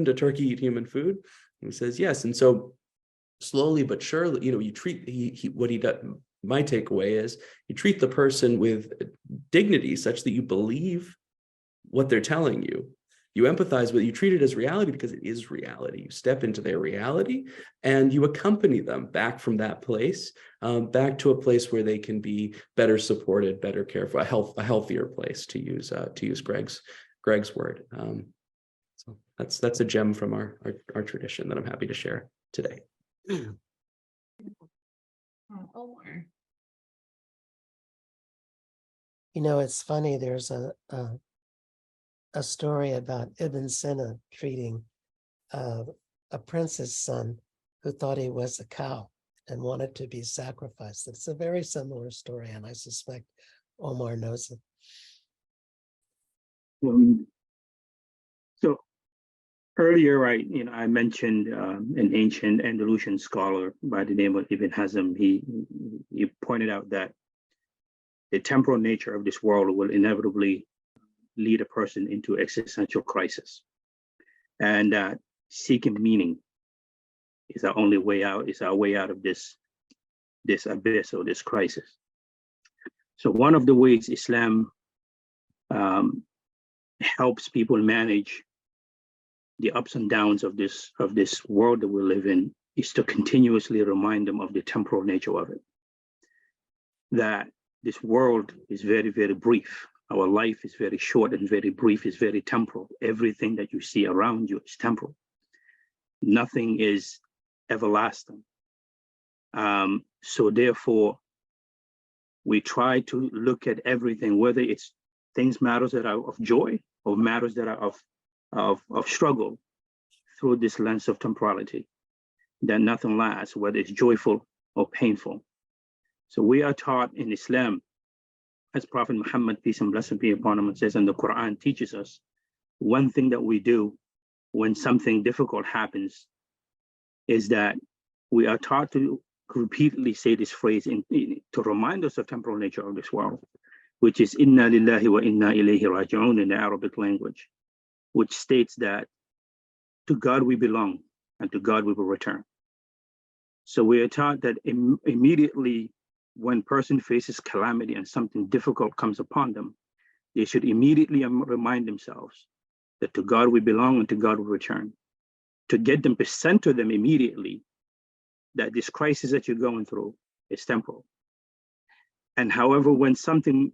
a turkey eat human food?" And he says, "Yes." And so slowly but surely, you treat what he does. My takeaway is you treat the person with dignity such that you believe what they're telling you. You empathize with it, you treat it as reality because it is reality. You step into their reality and you accompany them back from that place, back to a place where they can be better supported, better cared for, a healthier place, to use Greg's word. So that's a gem from our tradition that I'm happy to share today. Omar. It's funny, there's a story about Ibn Sina treating a prince's son who thought he was a cow and wanted to be sacrificed. It's a very similar story, and I suspect Omar knows it. So earlier, I mentioned an ancient Andalusian scholar by the name of Ibn Hazm. He pointed out that the temporal nature of this world will inevitably lead a person into existential crisis, and that seeking meaning is our only way out, is our way out of this abyss or this crisis. So one of the ways Islam helps people manage the ups and downs of this world that we live in is to continuously remind them of the temporal nature of it. That this world is very, very brief. Our life is very short and very brief, is very temporal. Everything that you see around you is temporal. Nothing is everlasting. So therefore, we try to look at everything, whether it's matters that are of joy or matters that are of struggle, through this lens of temporality, that nothing lasts, whether it's joyful or painful. So we are taught in Islam, as Prophet Muhammad, peace and blessing be upon him, says, and the Quran teaches us, one thing that we do when something difficult happens is that we are taught to repeatedly say this phrase to remind us of temporal nature of this world, which is inna lillahi wa inna ilayhi raji'un in the Arabic language, which states that to God we belong and to God we will return. So we are taught that immediately when person faces calamity and something difficult comes upon them, they should immediately remind themselves that to God we belong and to God we return. To get them to center them immediately that this crisis that you're going through is temporal. And however, when something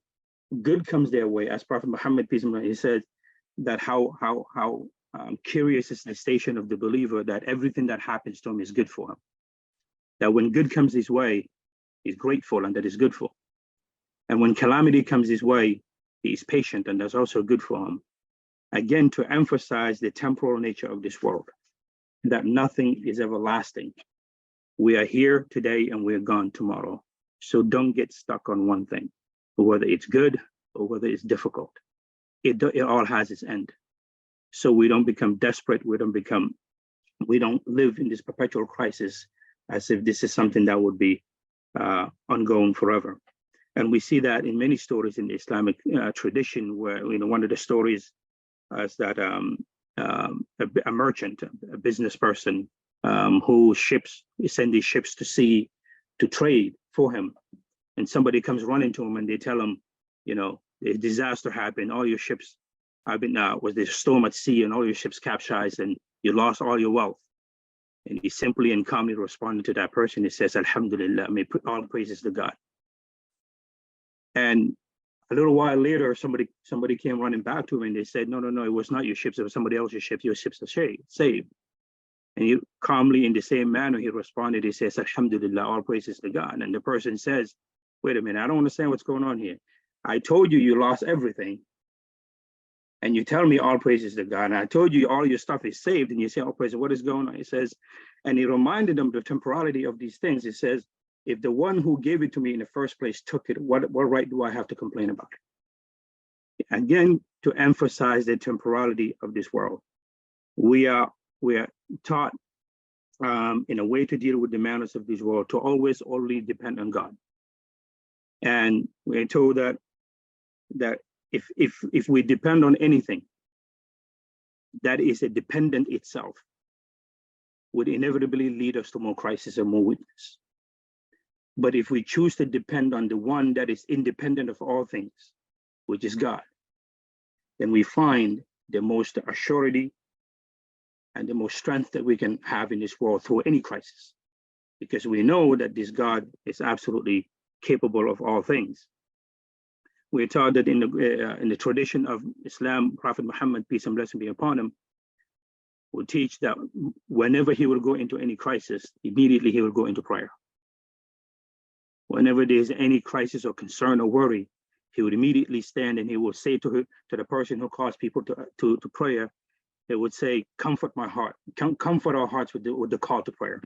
good comes their way, as Prophet Muhammad, peace and blessing, he said that how curious is the station of the believer, that everything that happens to him is good for him. That when good comes his way, he's grateful and that is good for him. And when calamity comes his way, he is patient and that's also good for him. Again, to emphasize the temporal nature of this world, that nothing is everlasting. We are here today and we're gone tomorrow. So don't get stuck on one thing, whether it's good or whether it's difficult. It all has its end. So we don't become desperate. We don't live in this perpetual crisis as if this is something that would be ongoing forever. And we see that in many stories in the Islamic tradition, where one of the stories is that a merchant, a business person who send these ships to sea to trade for him, and somebody comes running to him and they tell him, a disaster happened, all your ships have been was there a storm at sea and all your ships capsized and you lost all your wealth. And he simply and calmly responded to that person. He says, Alhamdulillah, may put all praises to God. And a little while later, somebody came running back to him and they said, no, it was not your ships, it was somebody else's ships. Your ships are saved. And he calmly, in the same manner, he responded, he says, Alhamdulillah, all praises to God. And the person says, wait a minute, I don't understand what's going on here. I told you lost everything. And you tell me all praises to God. And I told you all your stuff is saved. And you say, all praises, what is going on? He says, and he reminded them of the temporality of these things. He says, if the one who gave it to me in the first place took it, what right do I have to complain about it? Again, to emphasize the temporality of this world. We are taught in a way to deal with the manners of this world to always only depend on God. And we're told that if we depend on anything, that is a dependent itself, would inevitably lead us to more crisis and more weakness. But if we choose to depend on the one that is independent of all things, which is God, then we find the most assurity and the most strength that we can have in this world through any crisis, because we know that this God is absolutely capable of all things. We're taught that in the tradition of Islam, Prophet Muhammad, peace and blessing be upon him, would teach that whenever he will go into any crisis, immediately he will go into prayer. Whenever there's any crisis or concern or worry, he would immediately stand and he will say to the person who calls people to prayer, he would say, comfort my heart, comfort our hearts with the call to prayer,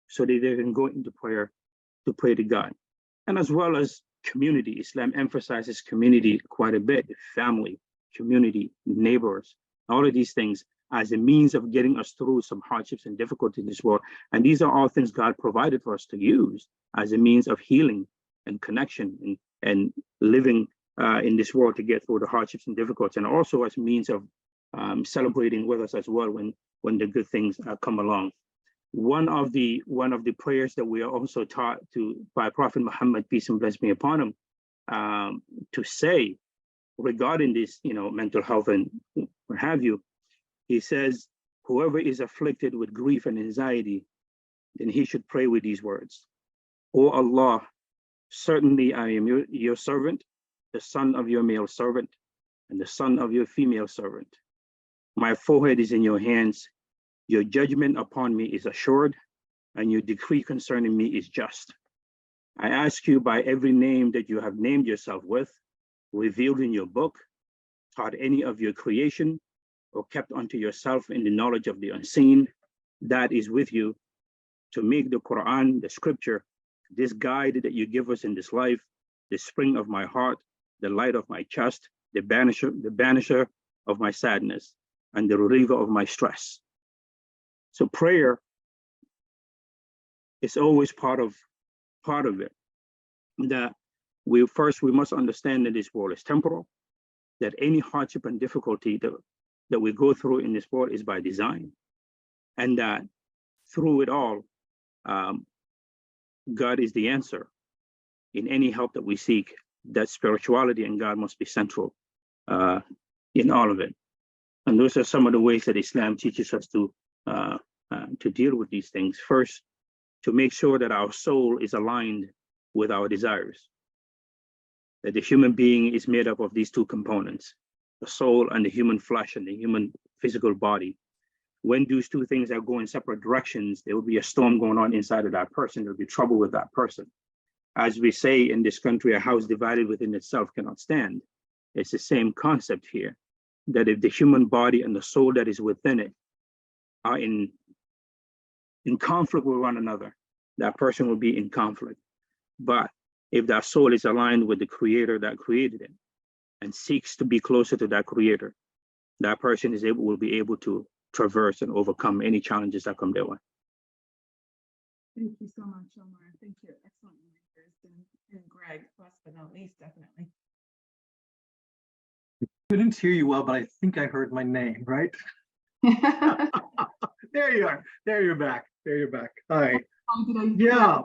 so that they can go into prayer to pray to God. And as well as community, Islam emphasizes community quite a bit, family, community, neighbors, all of these things as a means of getting us through some hardships and difficulties in this world. And these are all things God provided for us to use as a means of healing and connection and living in this world to get through the hardships and difficulties, and also as a means of celebrating with us as well when the good things come along. One of the prayers that we are also taught by Prophet Muhammad, peace and blessing be upon him, to say regarding this, mental health and what have you. He says, whoever is afflicted with grief and anxiety, then he should pray with these words. O Allah, certainly I am your servant, the son of your male servant, and the son of your female servant. My forehead is in your hands. Your judgment upon me is assured, and your decree concerning me is just. I ask you by every name that you have named yourself with, revealed in your book, taught any of your creation, or kept unto yourself in the knowledge of the unseen, that is with you, to make the Quran, the scripture, this guide that you give us in this life, the spring of my heart, the light of my chest, the banisher of my sadness, and the reliever of my stress. So prayer is always part of it. That we must understand that this world is temporal, that any hardship and difficulty that we go through in this world is by design, and that through it all, God is the answer in any help that we seek. That spirituality and God must be central in all of it. And those are some of the ways that Islam teaches us to deal with these things. First, to make sure that our soul is aligned with our desires. That the human being is made up of these two components, the soul and the human flesh and the human physical body. When those two things are going separate directions, there will be a storm going on inside of that person. There'll be trouble with that person. As we say in this country, a house divided within itself cannot stand. It's the same concept here, that if the human body and the soul that is within it are in conflict with one another, that person will be in conflict. But if that soul is aligned with the creator that created it and seeks to be closer to that creator, that person will be able to traverse and overcome any challenges that come their way. Thank you so much, Omar. Thank you. Excellent reminders. And Greg, last but not least, definitely. Couldn't hear you well, but I think I heard my name, right? There you are. There you're back. There you're back. Hi. Yeah.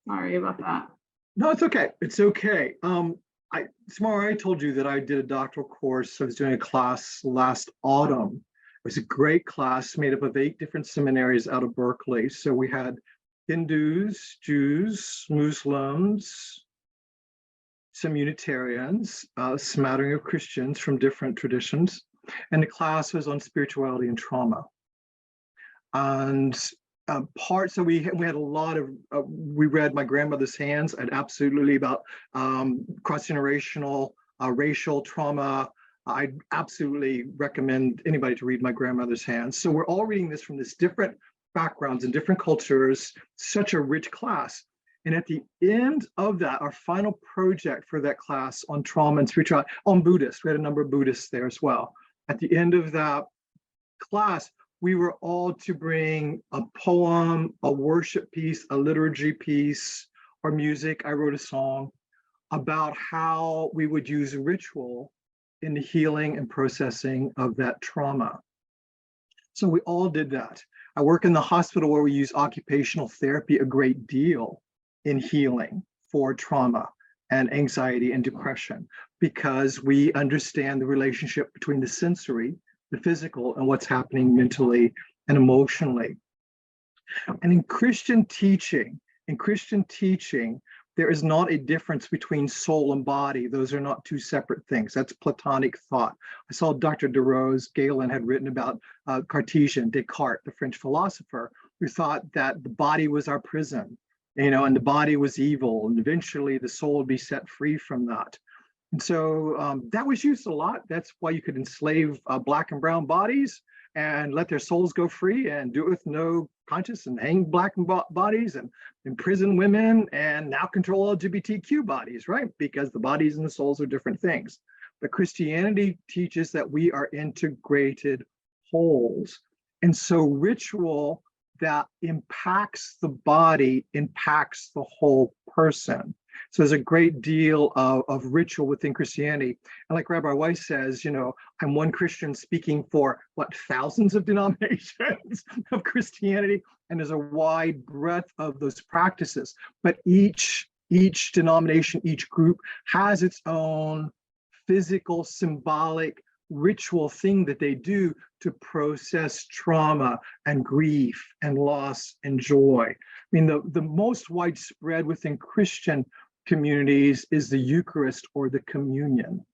Sorry about that. No, it's okay. It's okay. Tomorrow I told you that I did a doctoral course. I was doing a class last autumn, was a great class made up of 8 different seminaries out of Berkeley. So we had Hindus, Jews, Muslims, some Unitarians, a smattering of Christians from different traditions. And the class was on spirituality and trauma. And so we had a lot of, we read My Grandmother's Hands, and absolutely about cross-generational racial trauma. I absolutely recommend anybody to read My Grandmother's Hands. So we're all reading this from this different backgrounds and different cultures, such a rich class. And at the end of that, our final project for that class on trauma and spirituality, on Buddhists, we had a number of Buddhists there as well. At the end of that class, we were all to bring a poem, a worship piece, a liturgy piece, or music. I wrote a song about how we would use ritual in the healing and processing of that trauma. So we all did that. I work in the hospital where we use occupational therapy a great deal in healing for trauma and anxiety and depression, because we understand the relationship between the sensory, the physical, and what's happening mentally and emotionally. And in Christian teaching, there is not a difference between soul and body. Those are not two separate things. That's Platonic thought. I saw Dr. Desrosiers Galen had written about Cartesian, Descartes, the French philosopher, who thought that the body was our prison, and the body was evil, and eventually the soul would be set free from that. And so that was used a lot. That's why you could enslave Black and brown bodies and let their souls go free and do it with no conscience, and hang Black bodies and imprison women, and now control LGBTQ bodies, right? Because the bodies and the souls are different things. But Christianity teaches that we are integrated wholes. And so ritual that impacts the body impacts the whole person. So there's a great deal of ritual within Christianity. And like Rabbi Weiss says, I'm one Christian speaking for thousands of denominations of Christianity, and there's a wide breadth of those practices. But each denomination, each group has its own physical, symbolic, ritual thing that they do to process trauma and grief and loss and joy. I mean, the most widespread within Christian communities is the Eucharist or the communion.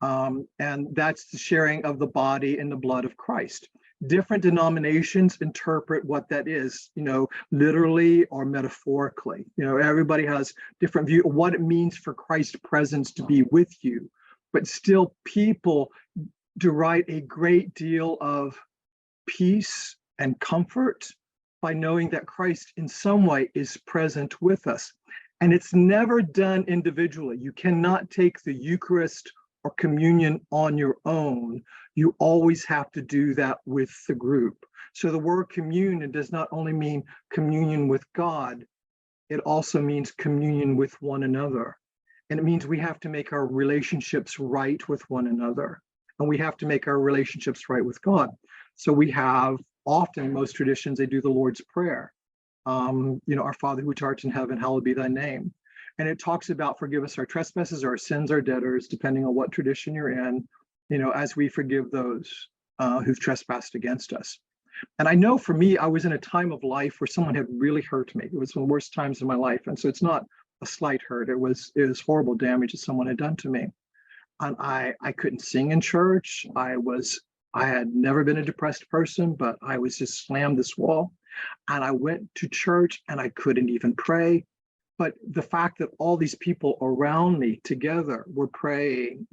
And that's the sharing of the body and the blood of Christ. Different denominations interpret what that is, literally or metaphorically. Everybody has different view of what it means for Christ's presence to be with you. But still, people derive a great deal of peace and comfort by knowing that Christ in some way is present with us. And it's never done individually. You cannot take the Eucharist or communion on your own. You always have to do that with the group. So the word communion does not only mean communion with God, it also means communion with one another. And it means we have to make our relationships right with one another. And we have to make our relationships right with God. So we have often, most traditions, they do the Lord's Prayer. Our Father who art in heaven, hallowed be thy name. And it talks about forgive us our trespasses, our sins, our debtors, depending on what tradition you're in, as we forgive those who've trespassed against us. And I know for me, I was in a time of life where someone had really hurt me. It was one of the worst times in my life. And so it's not a slight hurt. It was horrible damage that someone had done to me. And I couldn't sing in church. I had never been a depressed person, but I was just slammed this wall. And I went to church and I couldn't even pray. But the fact that all these people around me together were praying,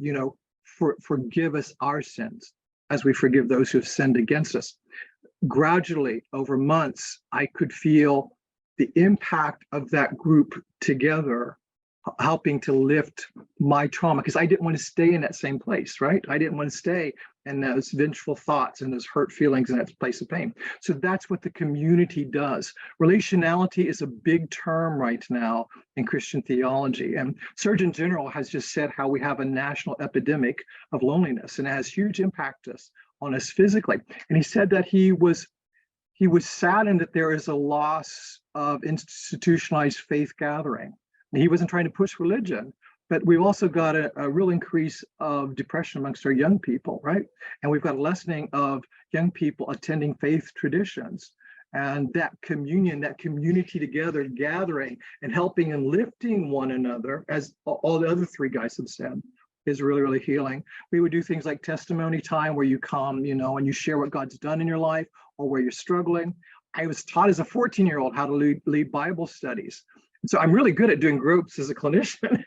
forgive us our sins as we forgive those who have sinned against us. Gradually, over months, I could feel the impact of that group together helping to lift my trauma, because I didn't want to stay in that same place, right? I didn't want to stay in those vengeful thoughts and those hurt feelings in that place of pain. So that's what the community does. Relationality is a big term right now in Christian theology. And Surgeon General has just said how we have a national epidemic of loneliness, and it has huge impact on us physically. And he said that he was saddened that there is a loss of institutionalized faith gathering. He wasn't trying to push religion, But we've also got a real increase of depression amongst our young people, right? And we've got a lessening of young people attending faith traditions. And that communion, that community together, gathering and helping and lifting one another, as all the other three guys have said, is really, really healing. We would do things like testimony time where you come, you know, and you share what God's done in your life or where you're struggling. I was taught as a 14-year-old how to lead Bible studies. So I'm really good at doing groups as a clinician.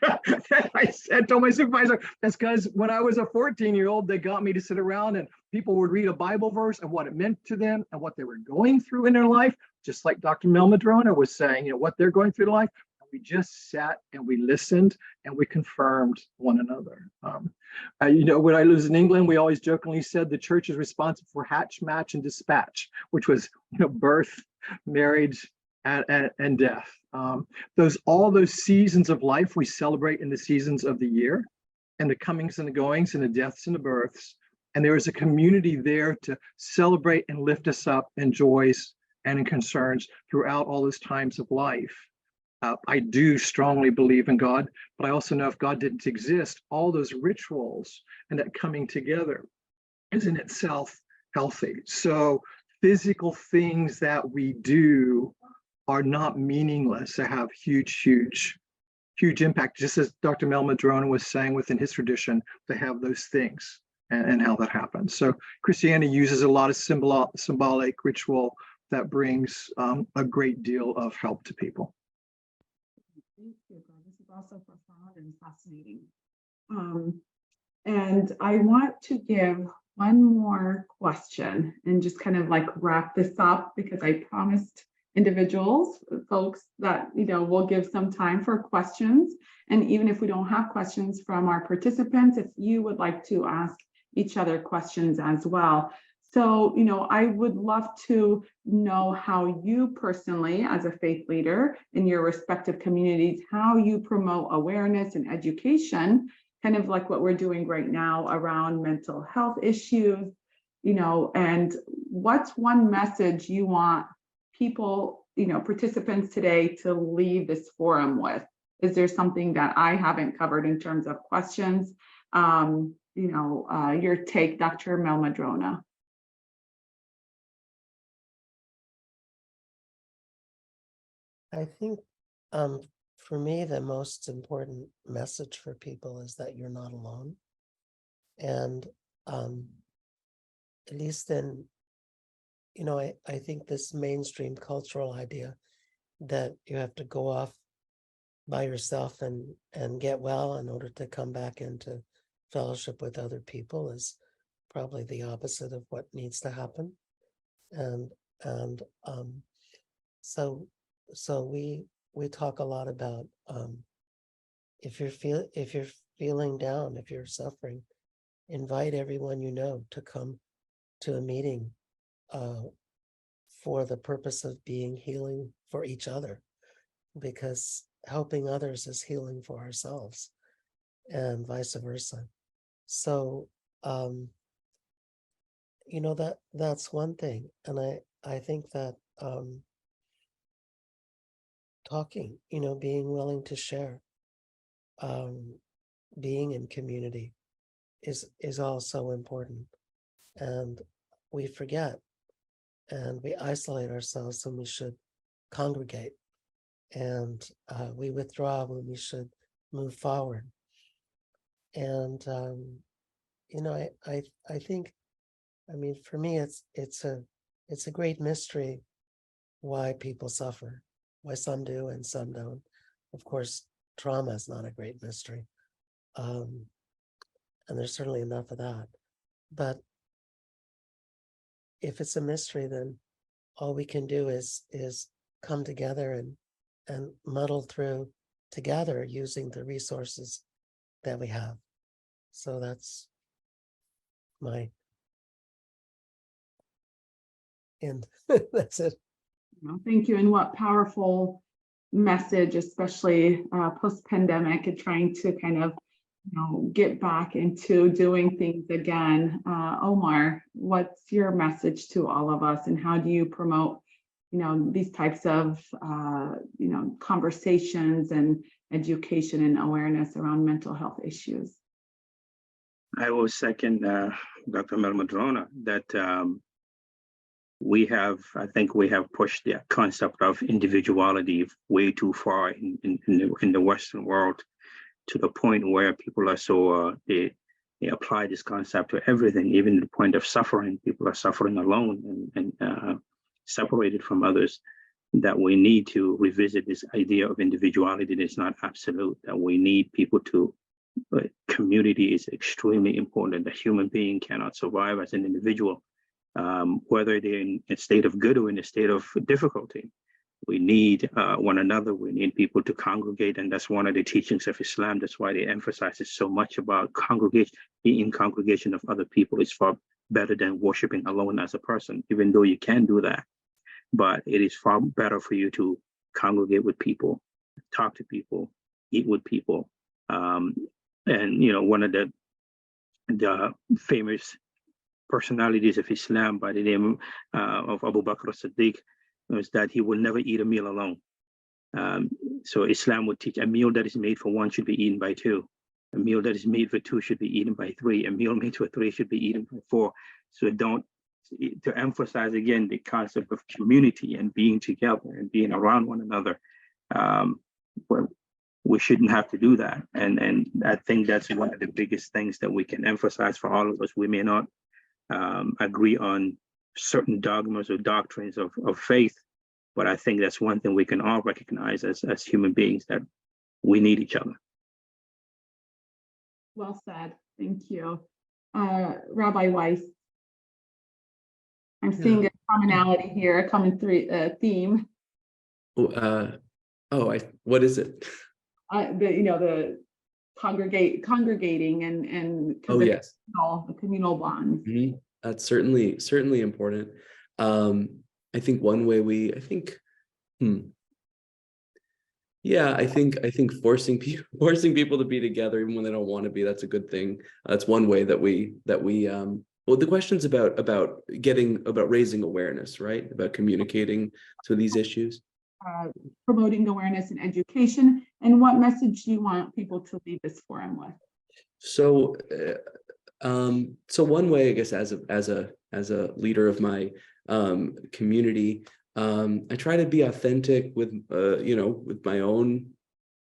I told my supervisor, that's because when I was a 14-year-old, they got me to sit around and people would read a Bible verse and what it meant to them and what they were going through in their life, just like Dr. Mel Madrona was saying, you know, what they're going through in life. We just sat and we listened and we confirmed one another. You know, when I was in England, we always jokingly said the church is responsible for hatch, match, and dispatch, which was, you know, birth, marriage, and death. All those seasons of life we celebrate in the seasons of the year, and the comings and the goings and the deaths and the births. And there is a community there to celebrate and lift us up in joys and in concerns throughout all those times of life. I do strongly believe in God, but I also know if God didn't exist, all those rituals and that coming together is in itself healthy. So physical things that we do are not meaningless. They have huge impact. Just as Dr. Mel Madrona was saying within his tradition, they have those things and how that happens. So Christianity uses a lot of symbolic ritual that brings a great deal of help to people. Thank you. This is also profound and fascinating. And I want to give one more question and just kind of like wrap this up, because I promised individuals, folks, that, you know, we'll give some time for questions. And even if we don't have questions from our participants, if you would like to ask each other questions as well. So, you know, I would love to know how you personally, as a faith leader in your respective communities, how you promote awareness and education, kind of like what we're doing right now around mental health issues, you know, and what's one message you want people, you know, participants today to leave this forum with? Is there something that I haven't covered in terms of questions? You know, your take, Dr. Mel Madrona. I think for me, the most important message for people is that you're not alone. And at least in, you know, I think this mainstream cultural idea that you have to go off by yourself and get well in order to come back into fellowship with other people is probably the opposite of what needs to happen. And so we talk a lot about if you're feeling down, if you're suffering, invite everyone you know to come to a meeting for the purpose of being healing for each other, because helping others is healing for ourselves and vice versa. So you know, that's one thing. And I think that talking, you know, being willing to share, being in community is also important. And we forget and we isolate ourselves when we should congregate, and we withdraw when we should move forward. And you know, I think, I mean, for me, it's a great mystery why people suffer, why some do and some don't. Of course, trauma is not a great mystery, and there's certainly enough of that. But if it's a mystery, then all we can do is come together and muddle through together using the resources that we have. So that's my end. That's it. Well, thank you. And what powerful message, especially post-pandemic, and trying to kind of, you know, get back into doing things again. Omar, what's your message to all of us, and how do you promote, you know, these types of, you know, conversations and education and awareness around mental health issues. I will second Dr. Melmadrona that I think we have pushed the concept of individuality way too far in the Western world, to the point where people are so, they apply this concept to everything, even to the point of suffering. People are suffering alone and separated from others, that we need to revisit this idea of individuality that is not absolute, that we need people to, community is extremely important. The human being cannot survive as an individual, whether they're in a state of good or in a state of difficulty. We need one another. We need people to congregate, and that's one of the teachings of Islam. That's why they emphasize it so much about congregation. Being in congregation of other people is far better than worshiping alone as a person, even though you can do that. But it is far better for you to congregate with people, talk to people, eat with people. And one of the famous personalities of Islam by the name of Abu Bakr as-Siddiq was that he will never eat a meal alone. So Islam would teach a meal that is made for one should be eaten by two. A meal that is made for two should be eaten by three. A meal made for three should be eaten by four. So to emphasize again the concept of community and being together and being around one another, we shouldn't have to do that. And I think that's one of the biggest things that we can emphasize for all of us. We may not agree on certain dogmas or doctrines of faith, but I think that's one thing we can all recognize as human beings, that we need each other. Well said. Thank you. Rabbi Weiss. I'm seeing a commonality here, a common theme. What is it? The congregating and Oh, yes. the communal bonds. Mm-hmm. That's certainly important. I think one way I think forcing people to be together even when they don't want to be, that's a good thing. That's one way that we well, the question's about raising awareness, right? About communicating to these issues. Promoting awareness and education. And what message do you want people to leave this forum with? So one way, I guess, as a leader of my community, I try to be authentic with with my own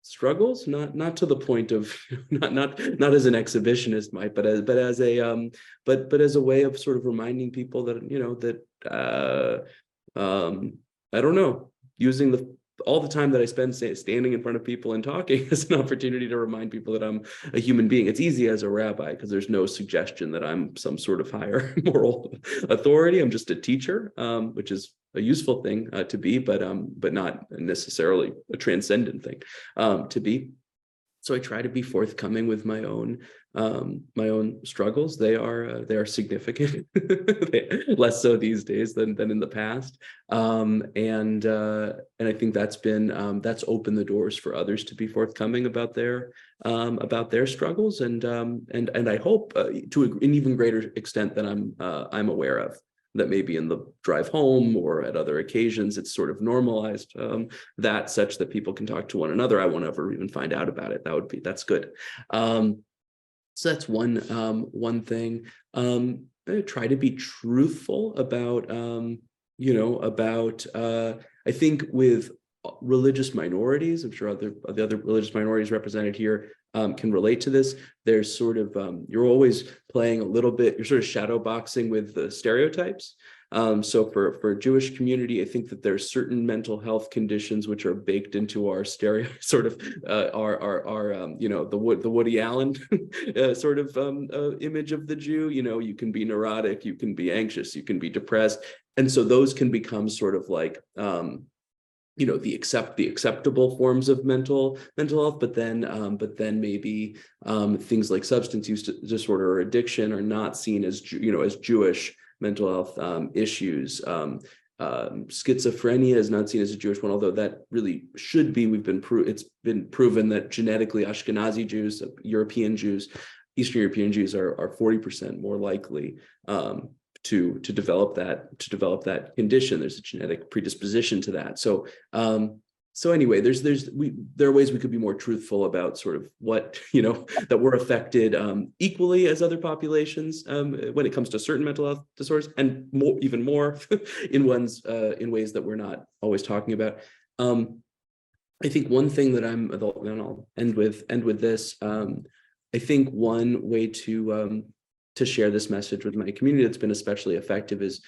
struggles, not to the point of not as an exhibitionist might, but as a way of sort of reminding people that I don't know, using all the time that I spend standing in front of people and talking as an opportunity to remind people that I'm a human being. It's easy as a rabbi because there's no suggestion that I'm some sort of higher moral authority. I'm just a teacher, which is a useful thing to be, but not necessarily a transcendent thing to be. So I try to be forthcoming with my own struggles. They are significant, less so these days than in the past. And I think that's opened the doors for others to be forthcoming about their struggles, and I hope to an even greater extent than I'm aware of. That maybe in the drive home or at other occasions, it's sort of normalized that such that people can talk to one another. I won't ever even find out about it. That's good. So that's one thing. I try to be truthful about, I think with religious minorities, I'm sure the other religious minorities represented here can relate to this. There's sort of, you're always playing a little bit, you're sort of shadow boxing with the stereotypes. So for Jewish community, I think that there's certain mental health conditions which are baked into our stereo, sort of the Woody Allen sort of image of the Jew. You can be neurotic, you can be anxious, you can be depressed, and so those can become sort of like the acceptable forms of mental health, but then maybe things like substance use disorder or addiction are not seen as as Jewish mental health issues. Schizophrenia is not seen as a Jewish one, although that really should be. It's been proven that genetically Ashkenazi Jews, European Jews, Eastern European Jews are 40% more likely to develop that condition. There's a genetic predisposition to that. So So anyway, there are ways we could be more truthful about sort of what, that we're affected equally as other populations when it comes to certain mental health disorders, and even more in ways that we're not always talking about. I think one thing that and I'll end with this. I think one way to share this message with my community that's been especially effective is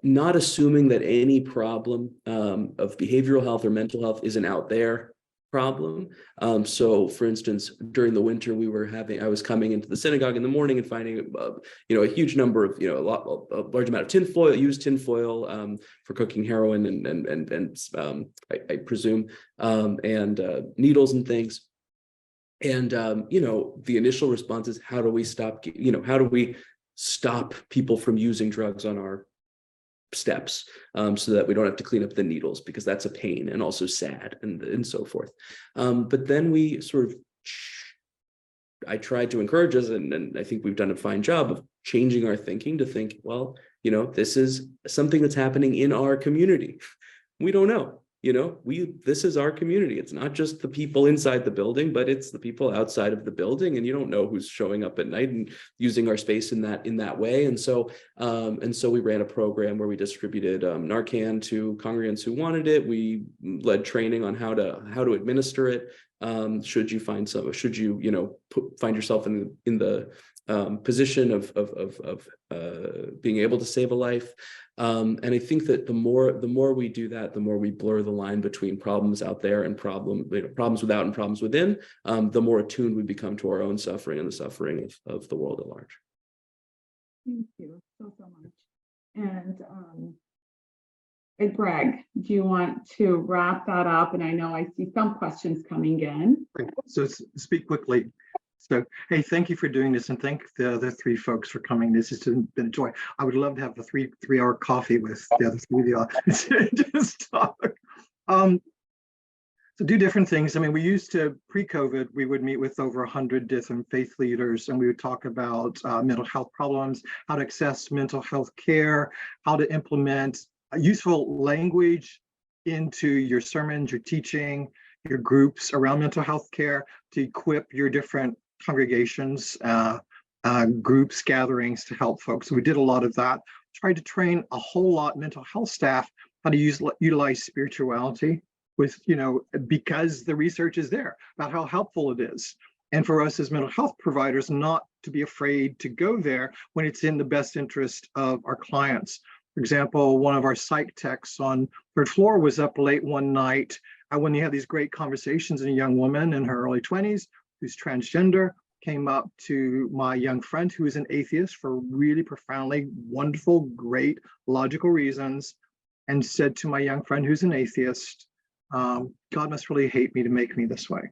not assuming that any problem of behavioral health or mental health is an out there problem. So for instance, during the winter, I was coming into the synagogue in the morning and finding, a huge number of, a large amount of used tinfoil for cooking heroin and I presume, and needles and things. And, the initial response is, how do we stop people from using drugs on our steps so that we don't have to clean up the needles, because that's a pain and also sad and so forth. But then we I tried to encourage us, and I think we've done a fine job of changing our thinking to think, well, this is something that's happening in our community. We don't know. This is our community. It's not just the people inside the building, but it's the people outside of the building, and you don't know who's showing up at night and using our space in that way. And so we ran a program where we distributed Narcan to congregants who wanted it. We led training on how to administer it. Should you find yourself in the position of being able to save a life. And I think that the more we do that, the more we blur the line between problems out there and problems without and problems within, the more attuned we become to our own suffering and the suffering of the world at large. Thank you so much. And Greg, do you want to wrap that up? And I know I see some questions coming in. So speak quickly. So, hey, thank you for doing this, and thank the other three folks for coming. This has been a joy. I would love to have a three-hour coffee with the other three of you. Just talk. So do different things. I mean, we used to, pre-COVID, we would meet with over 100 different faith leaders, and we would talk about mental health problems, how to access mental health care, how to implement useful language into your sermons, your teaching, your groups around mental health care, to equip your different congregations, groups, gatherings to help folks. So we did a lot of that. Tried to train a whole lot mental health staff how to utilize spirituality with, because the research is there about how helpful it is. And for us as mental health providers, not to be afraid to go there when it's in the best interest of our clients. For example, one of our psych techs on third floor was up late one night when you have these great conversations, and a young woman in her early 20s who's transgender came up to my young friend who is an atheist for really profoundly wonderful, great, logical reasons, and said to my young friend who's an atheist, God must really hate me to make me this way.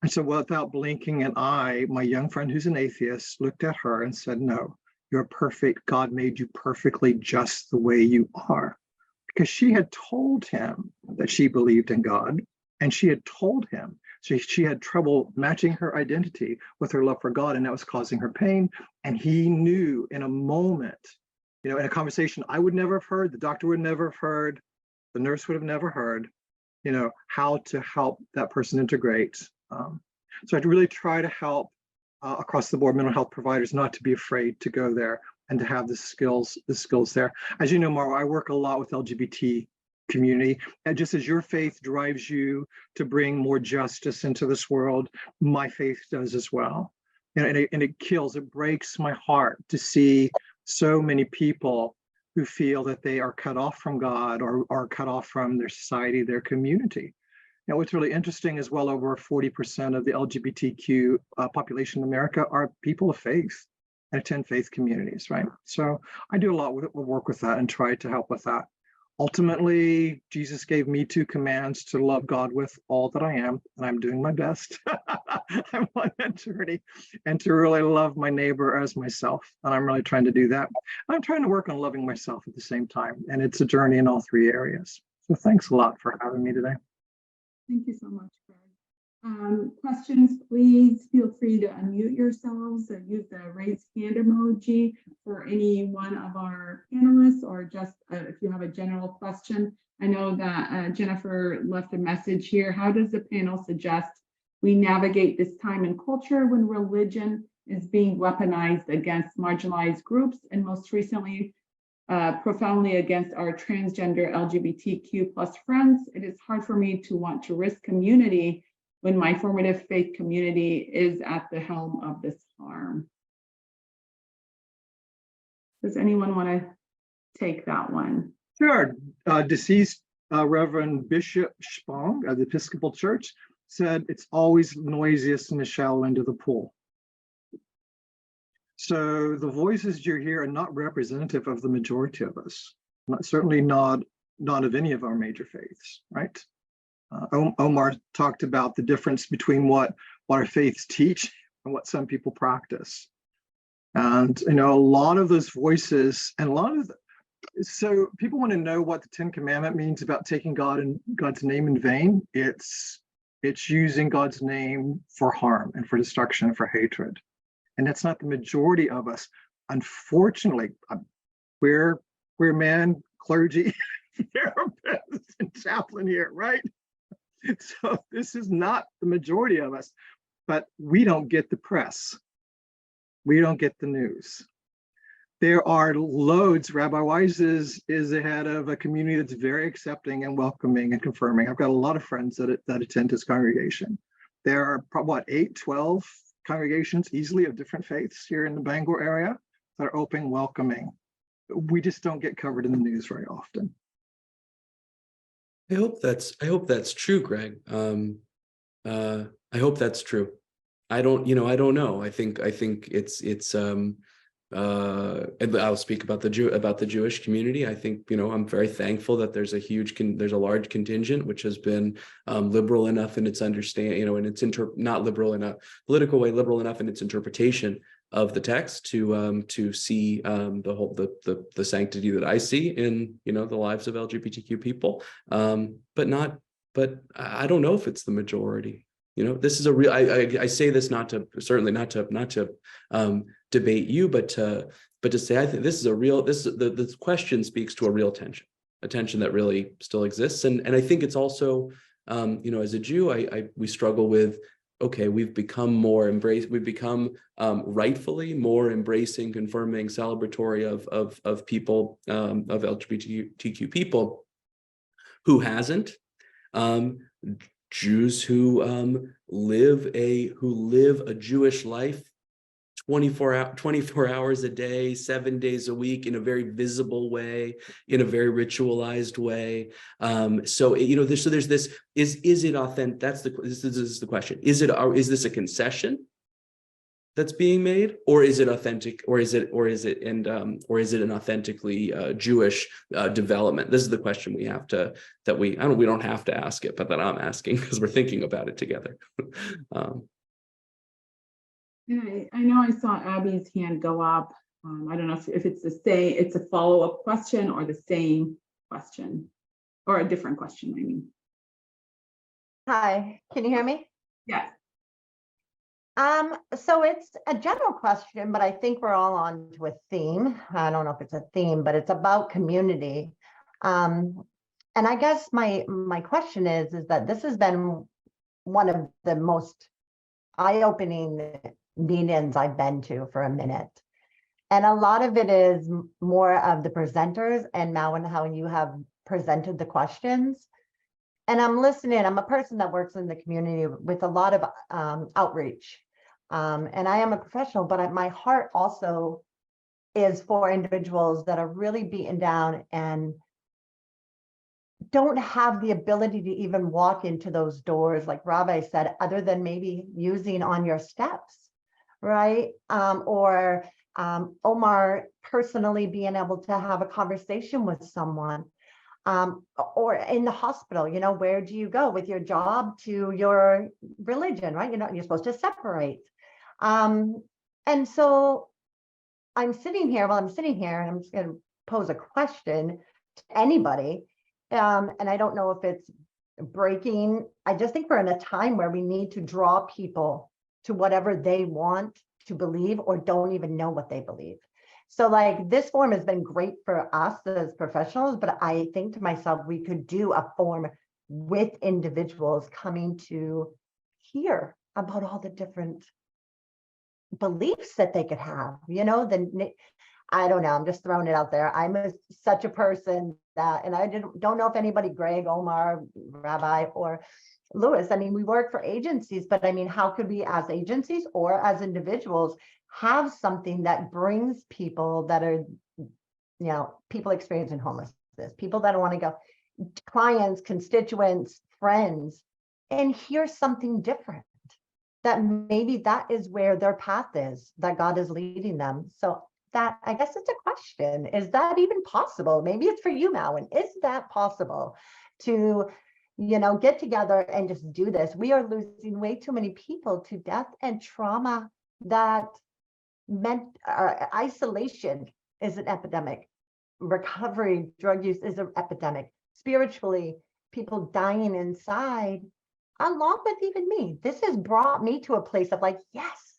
And so without blinking an eye, my young friend who's an atheist looked at her and said, no, you're perfect. God made you perfectly just the way you are. Because she had told him that she believed in God, and she had told him she had trouble matching her identity with her love for God, and that was causing her pain. And he knew in a moment, in a conversation I would never have heard, the doctor would never have heard, the nurse would have never heard, how to help that person integrate. So I'd really try to help across the board mental health providers not to be afraid to go there and to have the skills there. As you know, Marwa, I work a lot with LGBT community. And just as your faith drives you to bring more justice into this world, my faith does as well. And it breaks my heart to see so many people who feel that they are cut off from God or are cut off from their society, their community. Now, what's really interesting is well over 40% of the LGBTQ population in America are people of faith and attend faith communities, right? So I do a lot of work with that and try to help with that. Ultimately, Jesus gave me 2 commands: to love God with all that I am, and I'm doing my best. I'm on that journey, and to really love my neighbor as myself. And I'm really trying to do that. I'm trying to work on loving myself at the same time. And it's a journey in all 3 areas. So thanks a lot for having me today. Thank you so much, Greg. Questions, please feel free to unmute yourselves or use the raise hand emoji for any one of our panelists, or just if you have a general question. I know that Jennifer left a message here. How does the panel suggest we navigate this time and culture when religion is being weaponized against marginalized groups, and most recently, profoundly against our transgender LGBTQ plus friends? It is hard for me to want to risk community when my formative faith community is at the helm of this harm. Does anyone want to take that one? Sure. Deceased Reverend Bishop Spong of the Episcopal Church said it's always noisiest in the shallow end of the pool. So the voices you hear are not representative of the majority of us, certainly not of any of our major faiths, right? Omar talked about the difference between what our faiths teach and what some people practice. And, you know, a lot of those voices and so people want to know what the 10 Commandment means about taking God's name in vain. It's using God's name for harm and for destruction and for hatred. And that's not the majority of us. Unfortunately, we're men, clergy, therapists, and chaplain here, right? So this is not the majority of us, but we don't get the press. We don't get the news. There are loads. Rabbi Weiss is the head of a community that's very accepting and welcoming and confirming. I've got a lot of friends that attend his congregation. There are what, 8, 12 congregations easily of different faiths here in the Bangor area that are open, welcoming. We just don't get covered in the news very often. I hope that's true, Greg. I hope that's true. I don't know. I think it's and I'll speak about the Jewish community. I think, I'm very thankful that there's a large contingent which has been liberal enough in its understanding, in its not liberal in a political way, liberal enough in its interpretation of the text to see the sanctity that I see in the lives of LGBTQ people, but I don't know if it's the majority. This is a real. I say this not to debate you, but to say I think this is a real. The question speaks to a real tension, a tension that really still exists, and I think it's also, as a Jew, we struggle with. Okay, we've become rightfully more embracing, confirming, celebratory of people, of LGBTQ people. Who hasn't? Jews who live a Jewish life 24 hours a day, 7 days a week, in a very visible way, in a very ritualized way. So there's this. Is it authentic? This is the question. Is this a concession that's being made, or is it authentic, or is it an authentically Jewish development? This is the question we don't have to ask it, but that I'm asking because we're thinking about it together. And I know I saw Abby's hand go up. I don't know if it's a follow-up question or the same question, or a different question, I mean. Hi, can you hear me? Yes. So it's a general question, but I think we're all on to a theme. I don't know if it's a theme, but it's about community. And I guess my question is that this has been one of the most eye-opening meetings I've been to for a minute. And a lot of it is more of the presenters and now and how you have presented the questions. And I'm listening. I'm a person that works in the community with a lot of outreach. And I am a professional, but my heart also is for individuals that are really beaten down and don't have the ability to even walk into those doors, like Rabbi said, other than maybe using on your steps, right? Or Omar personally being able to have a conversation with someone. Or in the hospital, where do you go with your job to your religion, right? You're supposed to separate. And so I'm sitting here, and I'm just going to pose a question to anybody. And I don't know if it's breaking. I just think we're in a time where we need to draw people to whatever they want to believe or don't even know what they believe. So like this forum has been great for us as professionals, but I think to myself, we could do a forum with individuals coming to hear about all the different beliefs that they could have, you know, I don't know, I'm just throwing it out there. Such a person that, and I don't know if anybody, Greg, Omar, Rabbi, or Lewis, I mean, we work for agencies, but I mean, how could we as agencies or as individuals have something that brings people that are, you know, people experiencing homelessness, people that want to go, clients, constituents, friends, and hear something different, that maybe that is where their path is, that God is leading them. So that, I guess it's a question, is that even possible? Maybe it's for you, Malin. Is that possible to, you know, get together and just do this? We are losing way too many people to death and trauma. That meant isolation is an epidemic. Recovery, drug use is an epidemic. Spiritually, people dying inside, along with even me. This has brought me to a place of like, yes,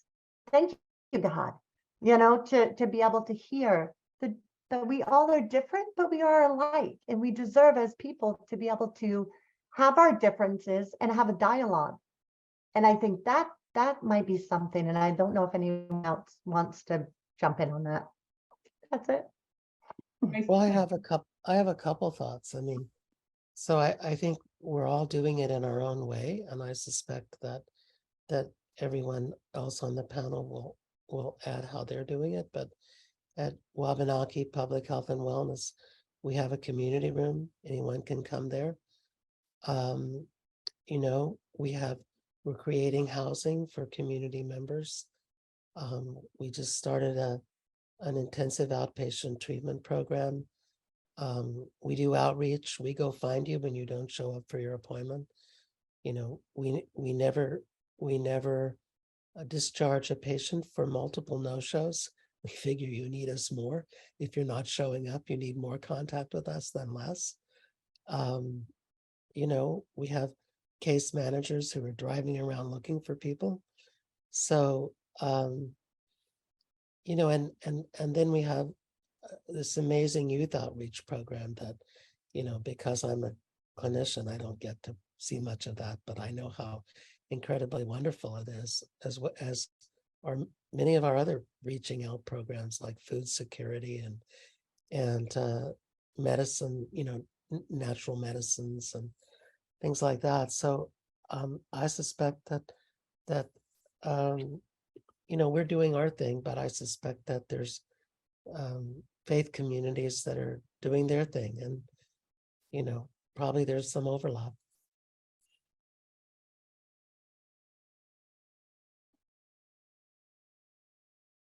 thank you, God, you know, to be able to hear that we all are different, but we are alike. And we deserve as people to be able to have our differences and have a dialogue. And I think that might be something, and I don't know if anyone else wants to jump in on that. That's it. Well, I have a couple thoughts. I mean, so I think we're all doing it in our own way, and I suspect that everyone else on the panel will add how they're doing it. But at Wabanaki Public Health and Wellness, we have a community room. Anyone can come there. You know, we're creating housing for community members. We just started an intensive outpatient treatment program. We do outreach. We go find you when you don't show up for your appointment. You know, we never discharge a patient for multiple no-shows. We figure you need us more. If you're not showing up, you need more contact with us than less. You know, we have case managers who are driving around looking for people. So, you know, and then we have this amazing youth outreach program that, you know, because I'm a clinician, I don't get to see much of that, but I know how incredibly wonderful it is, as well as are many of our other reaching out programs like food security and medicine, you know, natural medicines and things like that. So I suspect that you know, we're doing our thing, but I suspect that there's faith communities that are doing their thing, and you know, probably there's some overlap.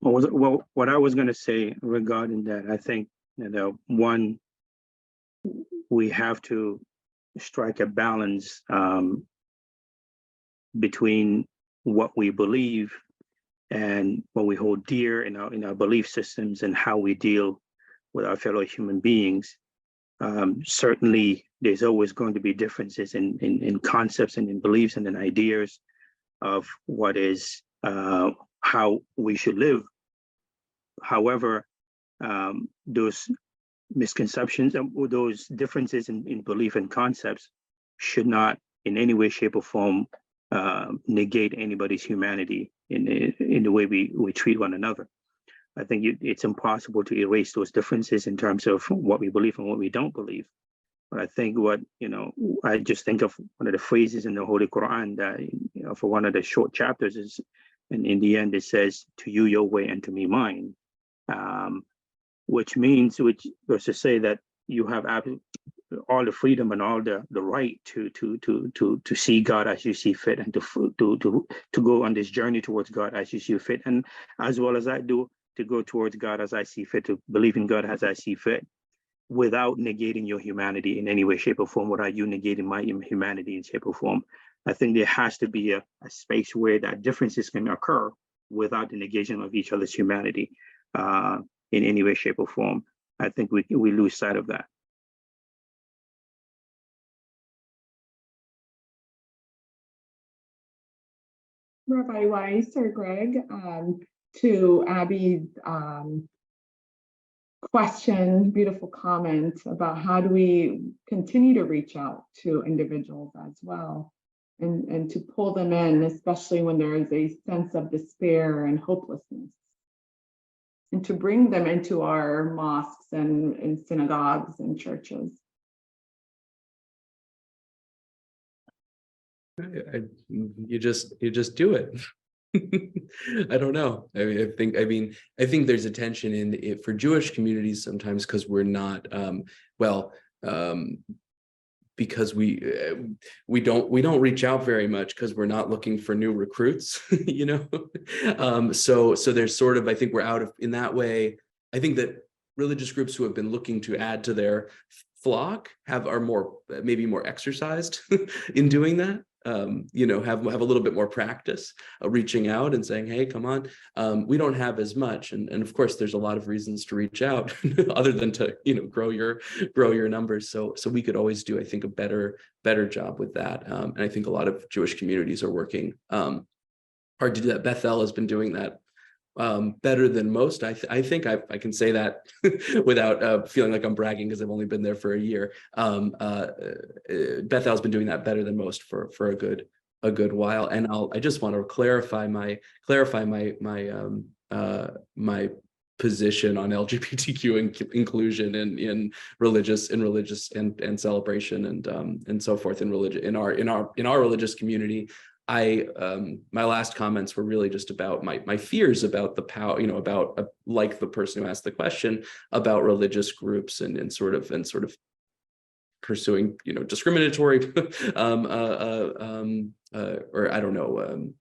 Well, what I was going to say regarding that, I think, you know, one, we have to strike a balance between what we believe and what we hold dear in our belief systems and how we deal with our fellow human beings. Certainly, there's always going to be differences in concepts and in beliefs and in ideas of what is how we should live. However, those misconceptions and those differences in belief and concepts should not in any way, shape, or form negate anybody's humanity in the way we treat one another. I think it's impossible to erase those differences in terms of what we believe and what we don't believe. But I think I just think of one of the phrases in the Holy Quran that, you know, for one of the short chapters is, and in the end it says, "To you your way and to me mine," which goes to say that you have all the freedom and all the right to see God as you see fit, and to go on this journey towards God as you see fit, and as well as I do, to go towards God as I see fit, to believe in God as I see fit, without negating your humanity in any way, shape, or form, without you negating my humanity in shape or form. I think there has to be a space where that differences can occur without the negation of each other's humanity in any way, shape, or form. I think we lose sight of that. Rabbi Weiss or Greg, to Abby's question, beautiful comment about how do we continue to reach out to individuals as well and to pull them in, especially when there is a sense of despair and hopelessness, and to bring them into our mosques and synagogues and churches. You just do it. I don't know. I mean, I think there's a tension in it for Jewish communities sometimes because we're not because we don't reach out very much because we're not looking for new recruits, you know. So there's sort of, I think we're out of, in that way. I think that religious groups who have been looking to add to their flock are more, maybe more exercised in doing that. You know, have a little bit more practice reaching out and saying, hey, come on. We don't have as much, and of course there's a lot of reasons to reach out other than to, you know, grow your numbers. So we could always do, I think, a better job with that. And I think a lot of Jewish communities are working hard to do that. Bethel has been doing that better than most. I think I can say that without feeling like I'm bragging because I've only been there for a year. Bethel's been doing that better than most for a good while. And I just want to clarify my position on LGBTQ inclusion in religious and celebration and so forth in religion in our religious community. My last comments were really just about my fears about the power, you know, about like the person who asked the question about religious groups and sort of pursuing, you know, discriminatory or I don't know.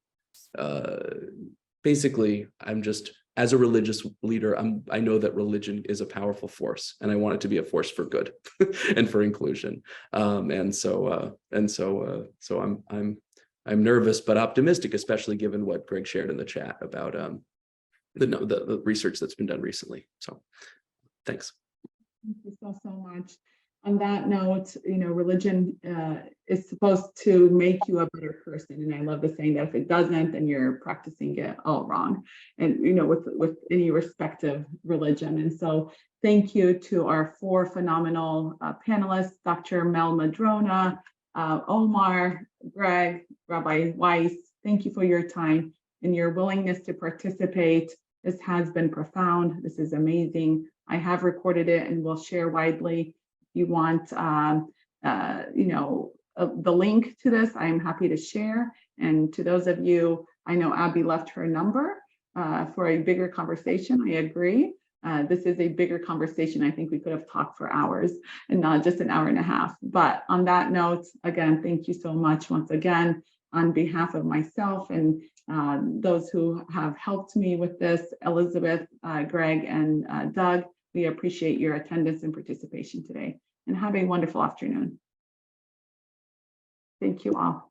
Basically, I'm just, as a religious leader, I know that religion is a powerful force, and I want it to be a force for good and for inclusion. So I'm nervous but optimistic, especially given what Greg shared in the chat about the research that's been done recently. So thanks. Thank you so much. On that note, you know, religion is supposed to make you a better person. And I love the saying that if it doesn't, then you're practicing it all wrong. And, you know, with any respective religion. And so thank you to our 4 phenomenal panelists, Dr. Mel Madrona, Omar, Greg, Rabbi Weiss. Thank you for your time and your willingness to participate. This has been profound. This is amazing. I have recorded it and will share widely. If you want, you know, the link to this, I am happy to share. And to those of you, I know Abby left her number for a bigger conversation. I agree. This is a bigger conversation. I think we could have talked for hours and not just an hour and a half. But on that note, again, thank you so much once again on behalf of myself and those who have helped me with this, Elizabeth, Greg, and Doug. We appreciate your attendance and participation today, and have a wonderful afternoon. Thank you all.